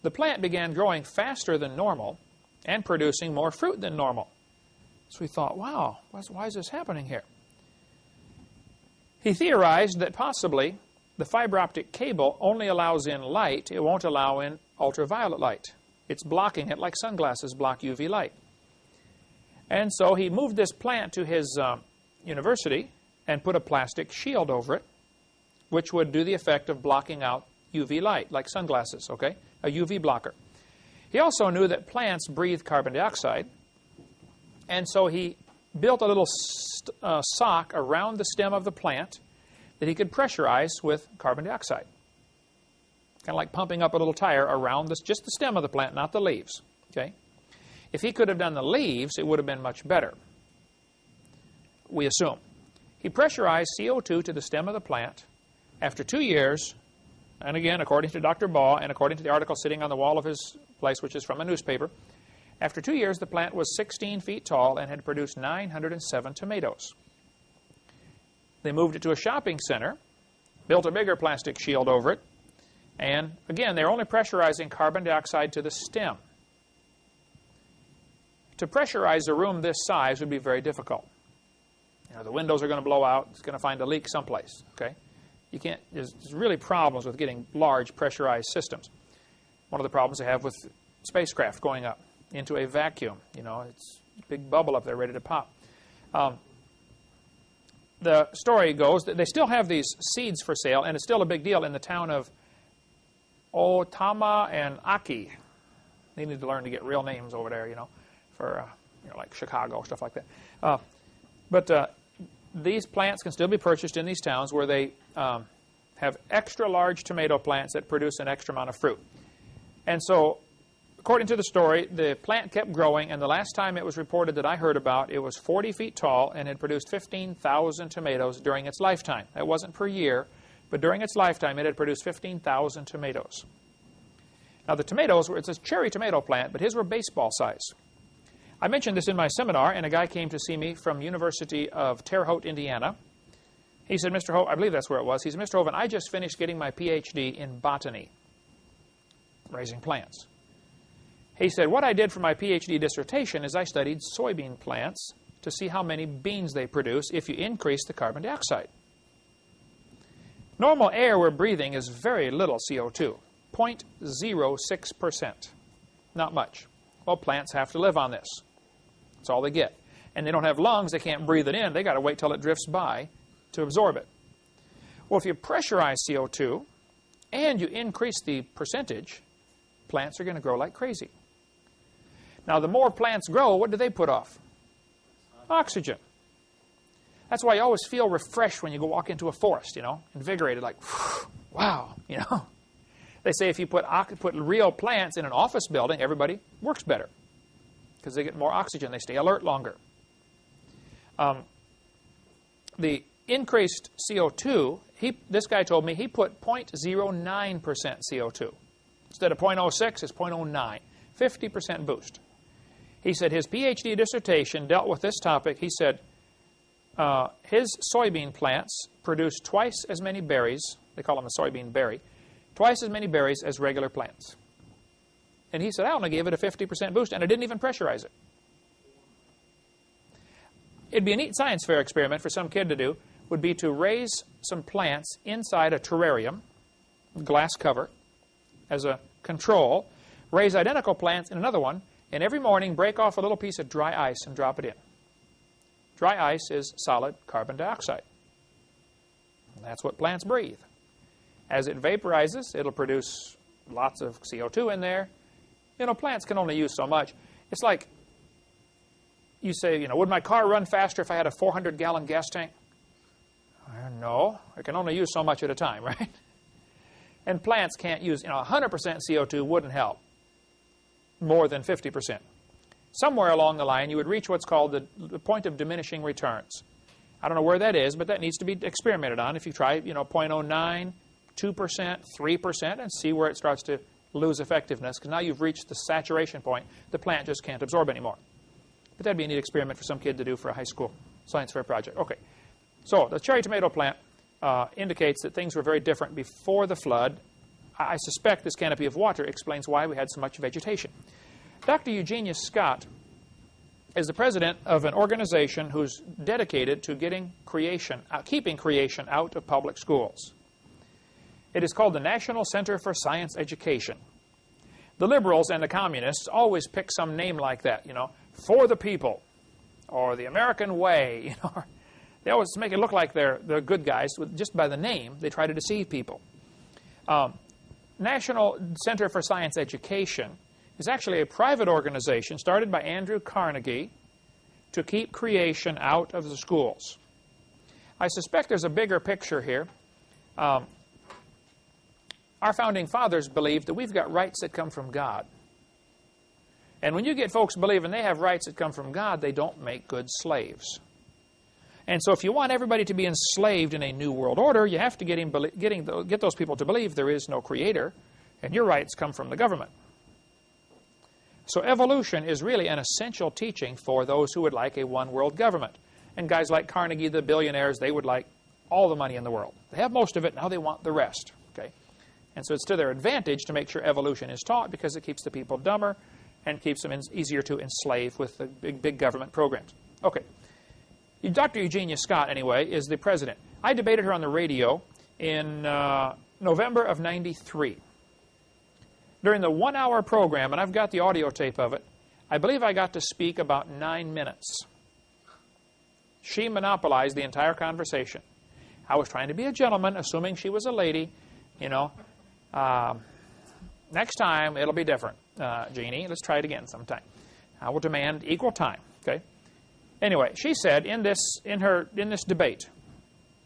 The plant began growing faster than normal and producing more fruit than normal. So he thought, wow, why is this happening here? He theorized that possibly the fiber optic cable only allows in light, it won't allow in ultraviolet light. It's blocking it like sunglasses block UV light. And so he moved this plant to his university and put a plastic shield over it, which would do the effect of blocking out UV light, like sunglasses, okay? A UV blocker. He also knew that plants breathe carbon dioxide, and so he built a little sock around the stem of the plant that he could pressurize with carbon dioxide. Kind of like pumping up a little tire around just the stem of the plant, not the leaves, okay? If he could have done the leaves, it would have been much better, we assume. He pressurized CO2 to the stem of the plant. After 2 years, and again, according to Dr. Baugh and according to the article sitting on the wall of his place, which is from a newspaper, after 2 years, the plant was 16 feet tall and had produced 907 tomatoes. They moved it to a shopping center, built a bigger plastic shield over it, and again, they're only pressurizing carbon dioxide to the stem. To pressurize a room this size would be very difficult. The windows are going to blow out. It's going to find a leak someplace, okay? You can't, there's really problems with getting large pressurized systems. One of the problems they have with spacecraft going up into a vacuum. It's a big bubble up there ready to pop. The story goes that they still have these seeds for sale, and it's still a big deal in the town of Otama and Aki. They need to learn to get real names over there, for like Chicago, stuff like that. But these plants can still be purchased in these towns where they have extra large tomato plants that produce an extra amount of fruit. And so, according to the story, the plant kept growing, and the last time it was reported that I heard about, it was 40 feet tall and had produced 15,000 tomatoes during its lifetime. That wasn't per year, but during its lifetime it had produced 15,000 tomatoes. Now the tomatoes, it's a cherry tomato plant, but his were baseball size. I mentioned this in my seminar, and a guy came to see me from University of Terre Haute, Indiana. He said, Mr. Hovind, I believe that's where it was. He said, Mr. Hovind, I just finished getting my PhD in botany, raising plants. He said, what I did for my PhD dissertation is I studied soybean plants to see how many beans they produce if you increase the carbon dioxide. Normal air we're breathing is very little CO2, 0.06%. Not much. Well, plants have to live on this. That's all they get. And they don't have lungs, they can't breathe it in. They got to wait till it drifts by to absorb it. Well, if you pressurize CO2 and you increase the percentage, plants are going to grow like crazy. Now, the more plants grow, what do they put off? Oxygen. That's why you always feel refreshed when you go walk into a forest, invigorated, like, wow, They say if you put real plants in an office building, everybody works better because they get more oxygen. They stay alert longer. The increased CO2, this guy told me he put 0.09% CO2. Instead of 0.06, it's 0.09. 50% boost. He said his PhD dissertation dealt with this topic. He said his soybean plants produce twice as many berries. They call them a soybean berry. Twice as many berries as regular plants. And he said, I only gave it a 50% boost, and I didn't even pressurize it. It'd be a neat science fair experiment for some kid to do, would be to raise some plants inside a terrarium, glass cover, as a control, raise identical plants in another one, and every morning break off a little piece of dry ice and drop it in. Dry ice is solid carbon dioxide. And that's what plants breathe. As it vaporizes, it'll produce lots of CO2 in there. Plants can only use so much. It's like you say, would my car run faster if I had a 400-gallon gas tank? No, it can only use so much at a time, right? And plants can't use, 100% CO2 wouldn't help more than 50%. Somewhere along the line, you would reach what's called the point of diminishing returns. I don't know where that is, but that needs to be experimented on. If you try, 0.09, 2%, 3%, and see where it starts to lose effectiveness, because now you've reached the saturation point. The plant just can't absorb anymore. But that'd be a neat experiment for some kid to do for a high school science fair project. Okay, so the cherry tomato plant indicates that things were very different before the flood. I suspect this canopy of water explains why we had so much vegetation. Dr. Eugenia Scott is the president of an organization who's dedicated to keeping creation out of public schools. It is called the National Center for Science Education. The liberals and the communists always pick some name like that, for the people, or the American way. They always make it look like they're good guys. Just by the name, they try to deceive people. National Center for Science Education is actually a private organization started by Andrew Carnegie to keep creation out of the schools. I suspect there's a bigger picture here. Our founding fathers believed that we've got rights that come from God. And when you get folks believing they have rights that come from God, they don't make good slaves. And so if you want everybody to be enslaved in a new world order, you have to get those people to believe there is no creator, and your rights come from the government. So evolution is really an essential teaching for those who would like a one-world government. And guys like Carnegie, the billionaires, they would like all the money in the world. They have most of it, now they want the rest. Okay? And so it's to their advantage to make sure evolution is taught, because it keeps the people dumber and keeps them easier to enslave with the big government programs. Okay. Dr. Eugenia Scott, anyway, is the president. I debated her on the radio in November of '93. During the 1-hour program, and I've got the audio tape of it, I believe I got to speak about 9 minutes. She monopolized the entire conversation. I was trying to be a gentleman, assuming she was a lady. Next time, it'll be different, Jeannie. Let's try it again sometime. I will demand equal time, okay? Anyway, she said in this debate,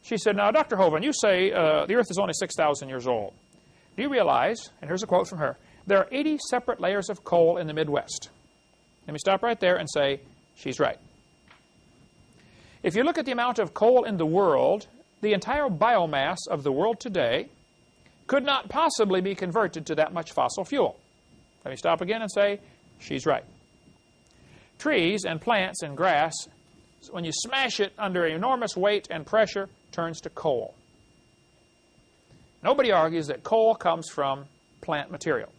she said, now, Dr. Hovind, you say the Earth is only 6,000 years old. Do you realize, and here's a quote from her, there are 80 separate layers of coal in the Midwest. Let me stop right there and say, she's right. If you look at the amount of coal in the world, the entire biomass of the world today could not possibly be converted to that much fossil fuel. Let me stop again and say, she's right. Trees and plants and grass, when you smash it under enormous weight and pressure, turns to coal. Nobody argues that coal comes from plant material.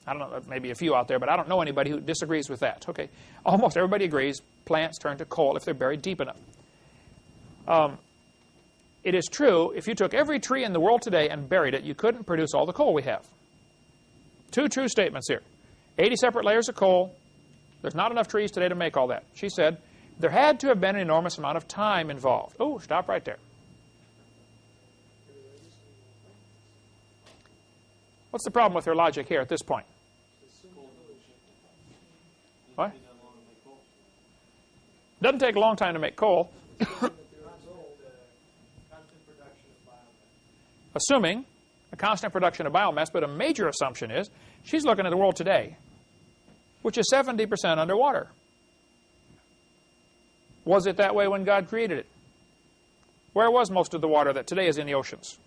I don't know, maybe a few out there, but I don't know anybody who disagrees with that. Okay, almost everybody agrees plants turn to coal if they're buried deep enough. It is true, if you took every tree in the world today and buried it, you couldn't produce all the coal we have. Two true statements here. 80 separate layers of coal. There's not enough trees today to make all that. She said, there had to have been an enormous amount of time involved. Oh, stop right there. What's the problem with her logic here at this point? What? Doesn't take a long time to make coal. Assuming a constant production of biomass, but a major assumption is she's looking at the world today, which is 70% underwater. Was it that way when God created it? Where was most of the water that today is in the oceans?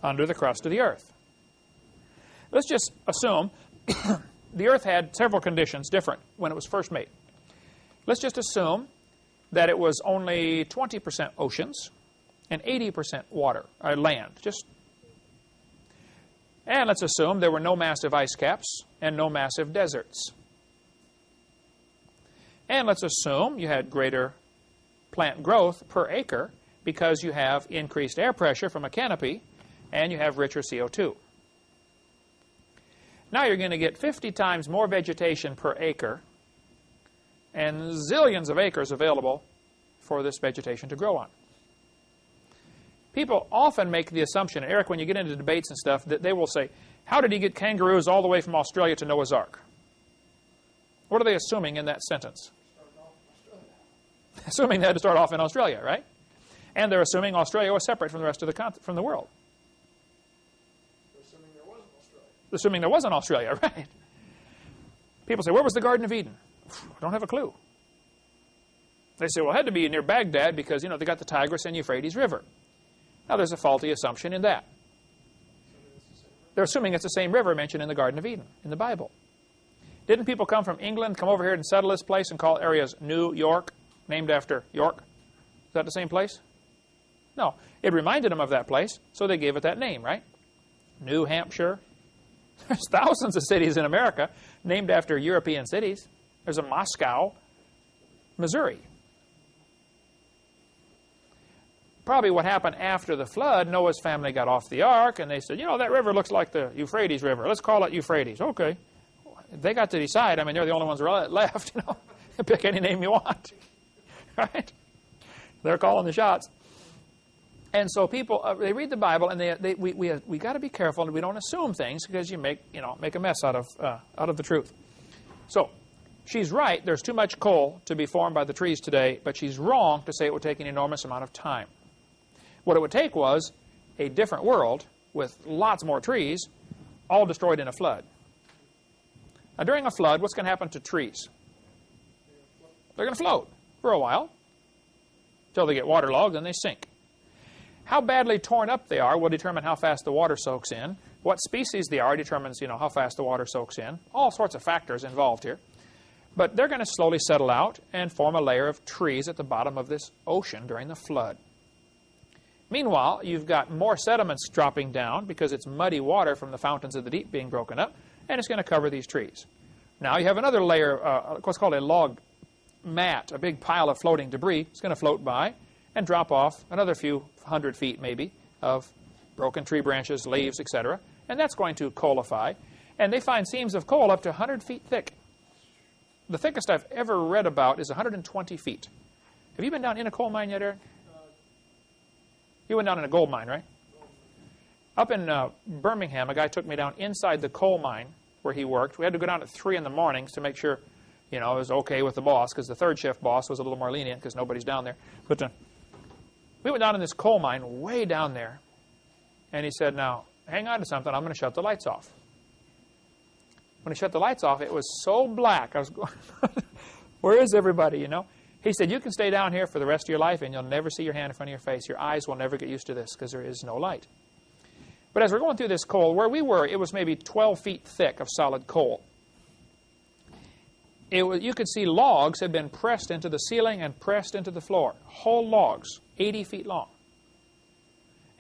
Under the crust of the earth. Let's just assume the earth had several conditions different when it was first made. Let's just assume that it was only 20% oceans and 80% water, or land. And let's assume there were no massive ice caps and no massive deserts. And let's assume you had greater plant growth per acre because you have increased air pressure from a canopy and you have richer CO2. Now you're going to get 50 times more vegetation per acre and zillions of acres available for this vegetation to grow on. People often make the assumption, Eric, when you get into debates and stuff, that they will say, how did he get kangaroos all the way from Australia to Noah's Ark? What are they assuming in that sentence? Assuming they had to start off in Australia, right? And they're assuming Australia was separate from the rest of from the world. They're assuming there wasn't Australia. Assuming there wasn't Australia, right? People say, where was the Garden of Eden? I don't have a clue. They say, well, it had to be near Baghdad because, you know, they got the Tigris and Euphrates River. Now, there's a faulty assumption in that. They're assuming it's the same river mentioned in the Garden of Eden, in the Bible. Didn't people come from England, come over here and settle this place and call areas New York, named after York? Is that the same place? No. It reminded them of that place, so they gave it that name, right? New Hampshire. There's thousands of cities in America named after European cities. There's a Moscow, Missouri. Probably what happened after the flood, Noah's family got off the ark, and they said, you know, that river looks like the Euphrates River. Let's call it Euphrates. Okay. They got to decide. I mean, they're the only ones left, you know. Pick any name you want. Right? They're calling the shots. And so people, they read the Bible, and we got to be careful, and we don't assume things because you make a mess out of the truth. So, she's right. There's too much coal to be formed by the trees today, but she's wrong to say it would take an enormous amount of time. What it would take was a different world with lots more trees, all destroyed in a flood. Now, during a flood, what's going to happen to trees? They're going to float for a while until they get waterlogged and they sink. How badly torn up they are will determine how fast the water soaks in. What species they are determines, how fast the water soaks in. All sorts of factors involved here. But they're going to slowly settle out and form a layer of trees at the bottom of this ocean during the flood. Meanwhile, you've got more sediments dropping down because it's muddy water from the fountains of the deep being broken up, and it's going to cover these trees. Now you have another layer, what's called a log mat, a big pile of floating debris. It's going to float by and drop off another few hundred feet maybe of broken tree branches, leaves, etc. And that's going to coalify. And they find seams of coal up to 100 feet thick. The thickest I've ever read about is 120 feet. Have you been down in a coal mine yet, Eric? You went down in a gold mine, right? Up in Birmingham, a guy took me down inside the coal mine where he worked. We had to go down at 3 in the mornings to make sure, it was okay with the boss, because the third shift boss was a little more lenient because nobody's down there. But we went down in this coal mine way down there, and he said, now, hang on to something. I'm going to shut the lights off. When he shut the lights off, it was so black. I was going, where is everybody, He said, you can stay down here for the rest of your life, and you'll never see your hand in front of your face. Your eyes will never get used to this because there is no light. But as we're going through this coal, where we were, it was maybe 12 feet thick of solid coal. You could see logs had been pressed into the ceiling and pressed into the floor. Whole logs, 80 feet long.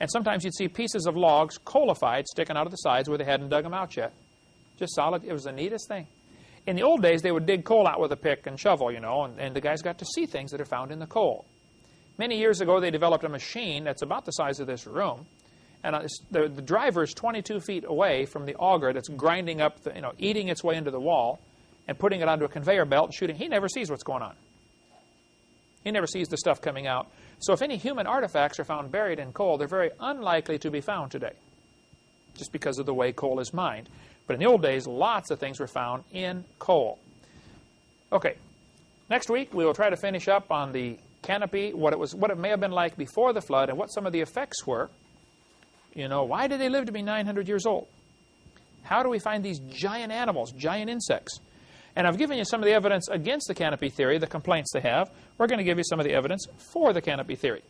And sometimes you'd see pieces of logs, coalified, sticking out of the sides where they hadn't dug them out yet. Just solid. It was the neatest thing. In the old days, they would dig coal out with a pick and shovel, and the guys got to see things that are found in the coal. Many years ago, they developed a machine that's about the size of this room, and the driver is 22 feet away from the auger that's grinding up, eating its way into the wall and putting it onto a conveyor belt and shooting. He never sees what's going on. He never sees the stuff coming out. So if any human artifacts are found buried in coal, they're very unlikely to be found today, just because of the way coal is mined. But in the old days, lots of things were found in coal. Okay, next week we will try to finish up on the canopy, what it may have been like before the flood, and what some of the effects were. Why did they live to be 900 years old? How do we find these giant animals, giant insects? And I've given you some of the evidence against the canopy theory, the complaints they have. We're going to give you some of the evidence for the canopy theory.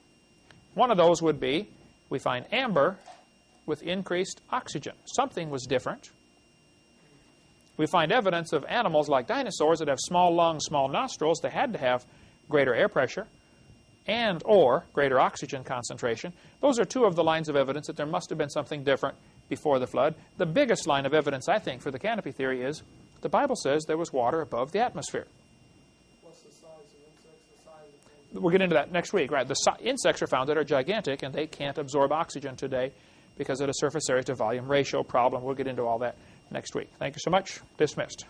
One of those would be, we find amber with increased oxygen. Something was different. We find evidence of animals like dinosaurs that have small lungs, small nostrils. They had to have greater air pressure and or greater oxygen concentration. Those are two of the lines of evidence that there must have been something different before the flood. The biggest line of evidence, I think, for the canopy theory is the Bible says there was water above the atmosphere. What's the size of insects, the size of things? We'll get into that next week, right? The insects are found that are gigantic, and they can't absorb oxygen today because of the surface area to volume ratio problem. We'll get into all that next week. Thank you so much. Dismissed.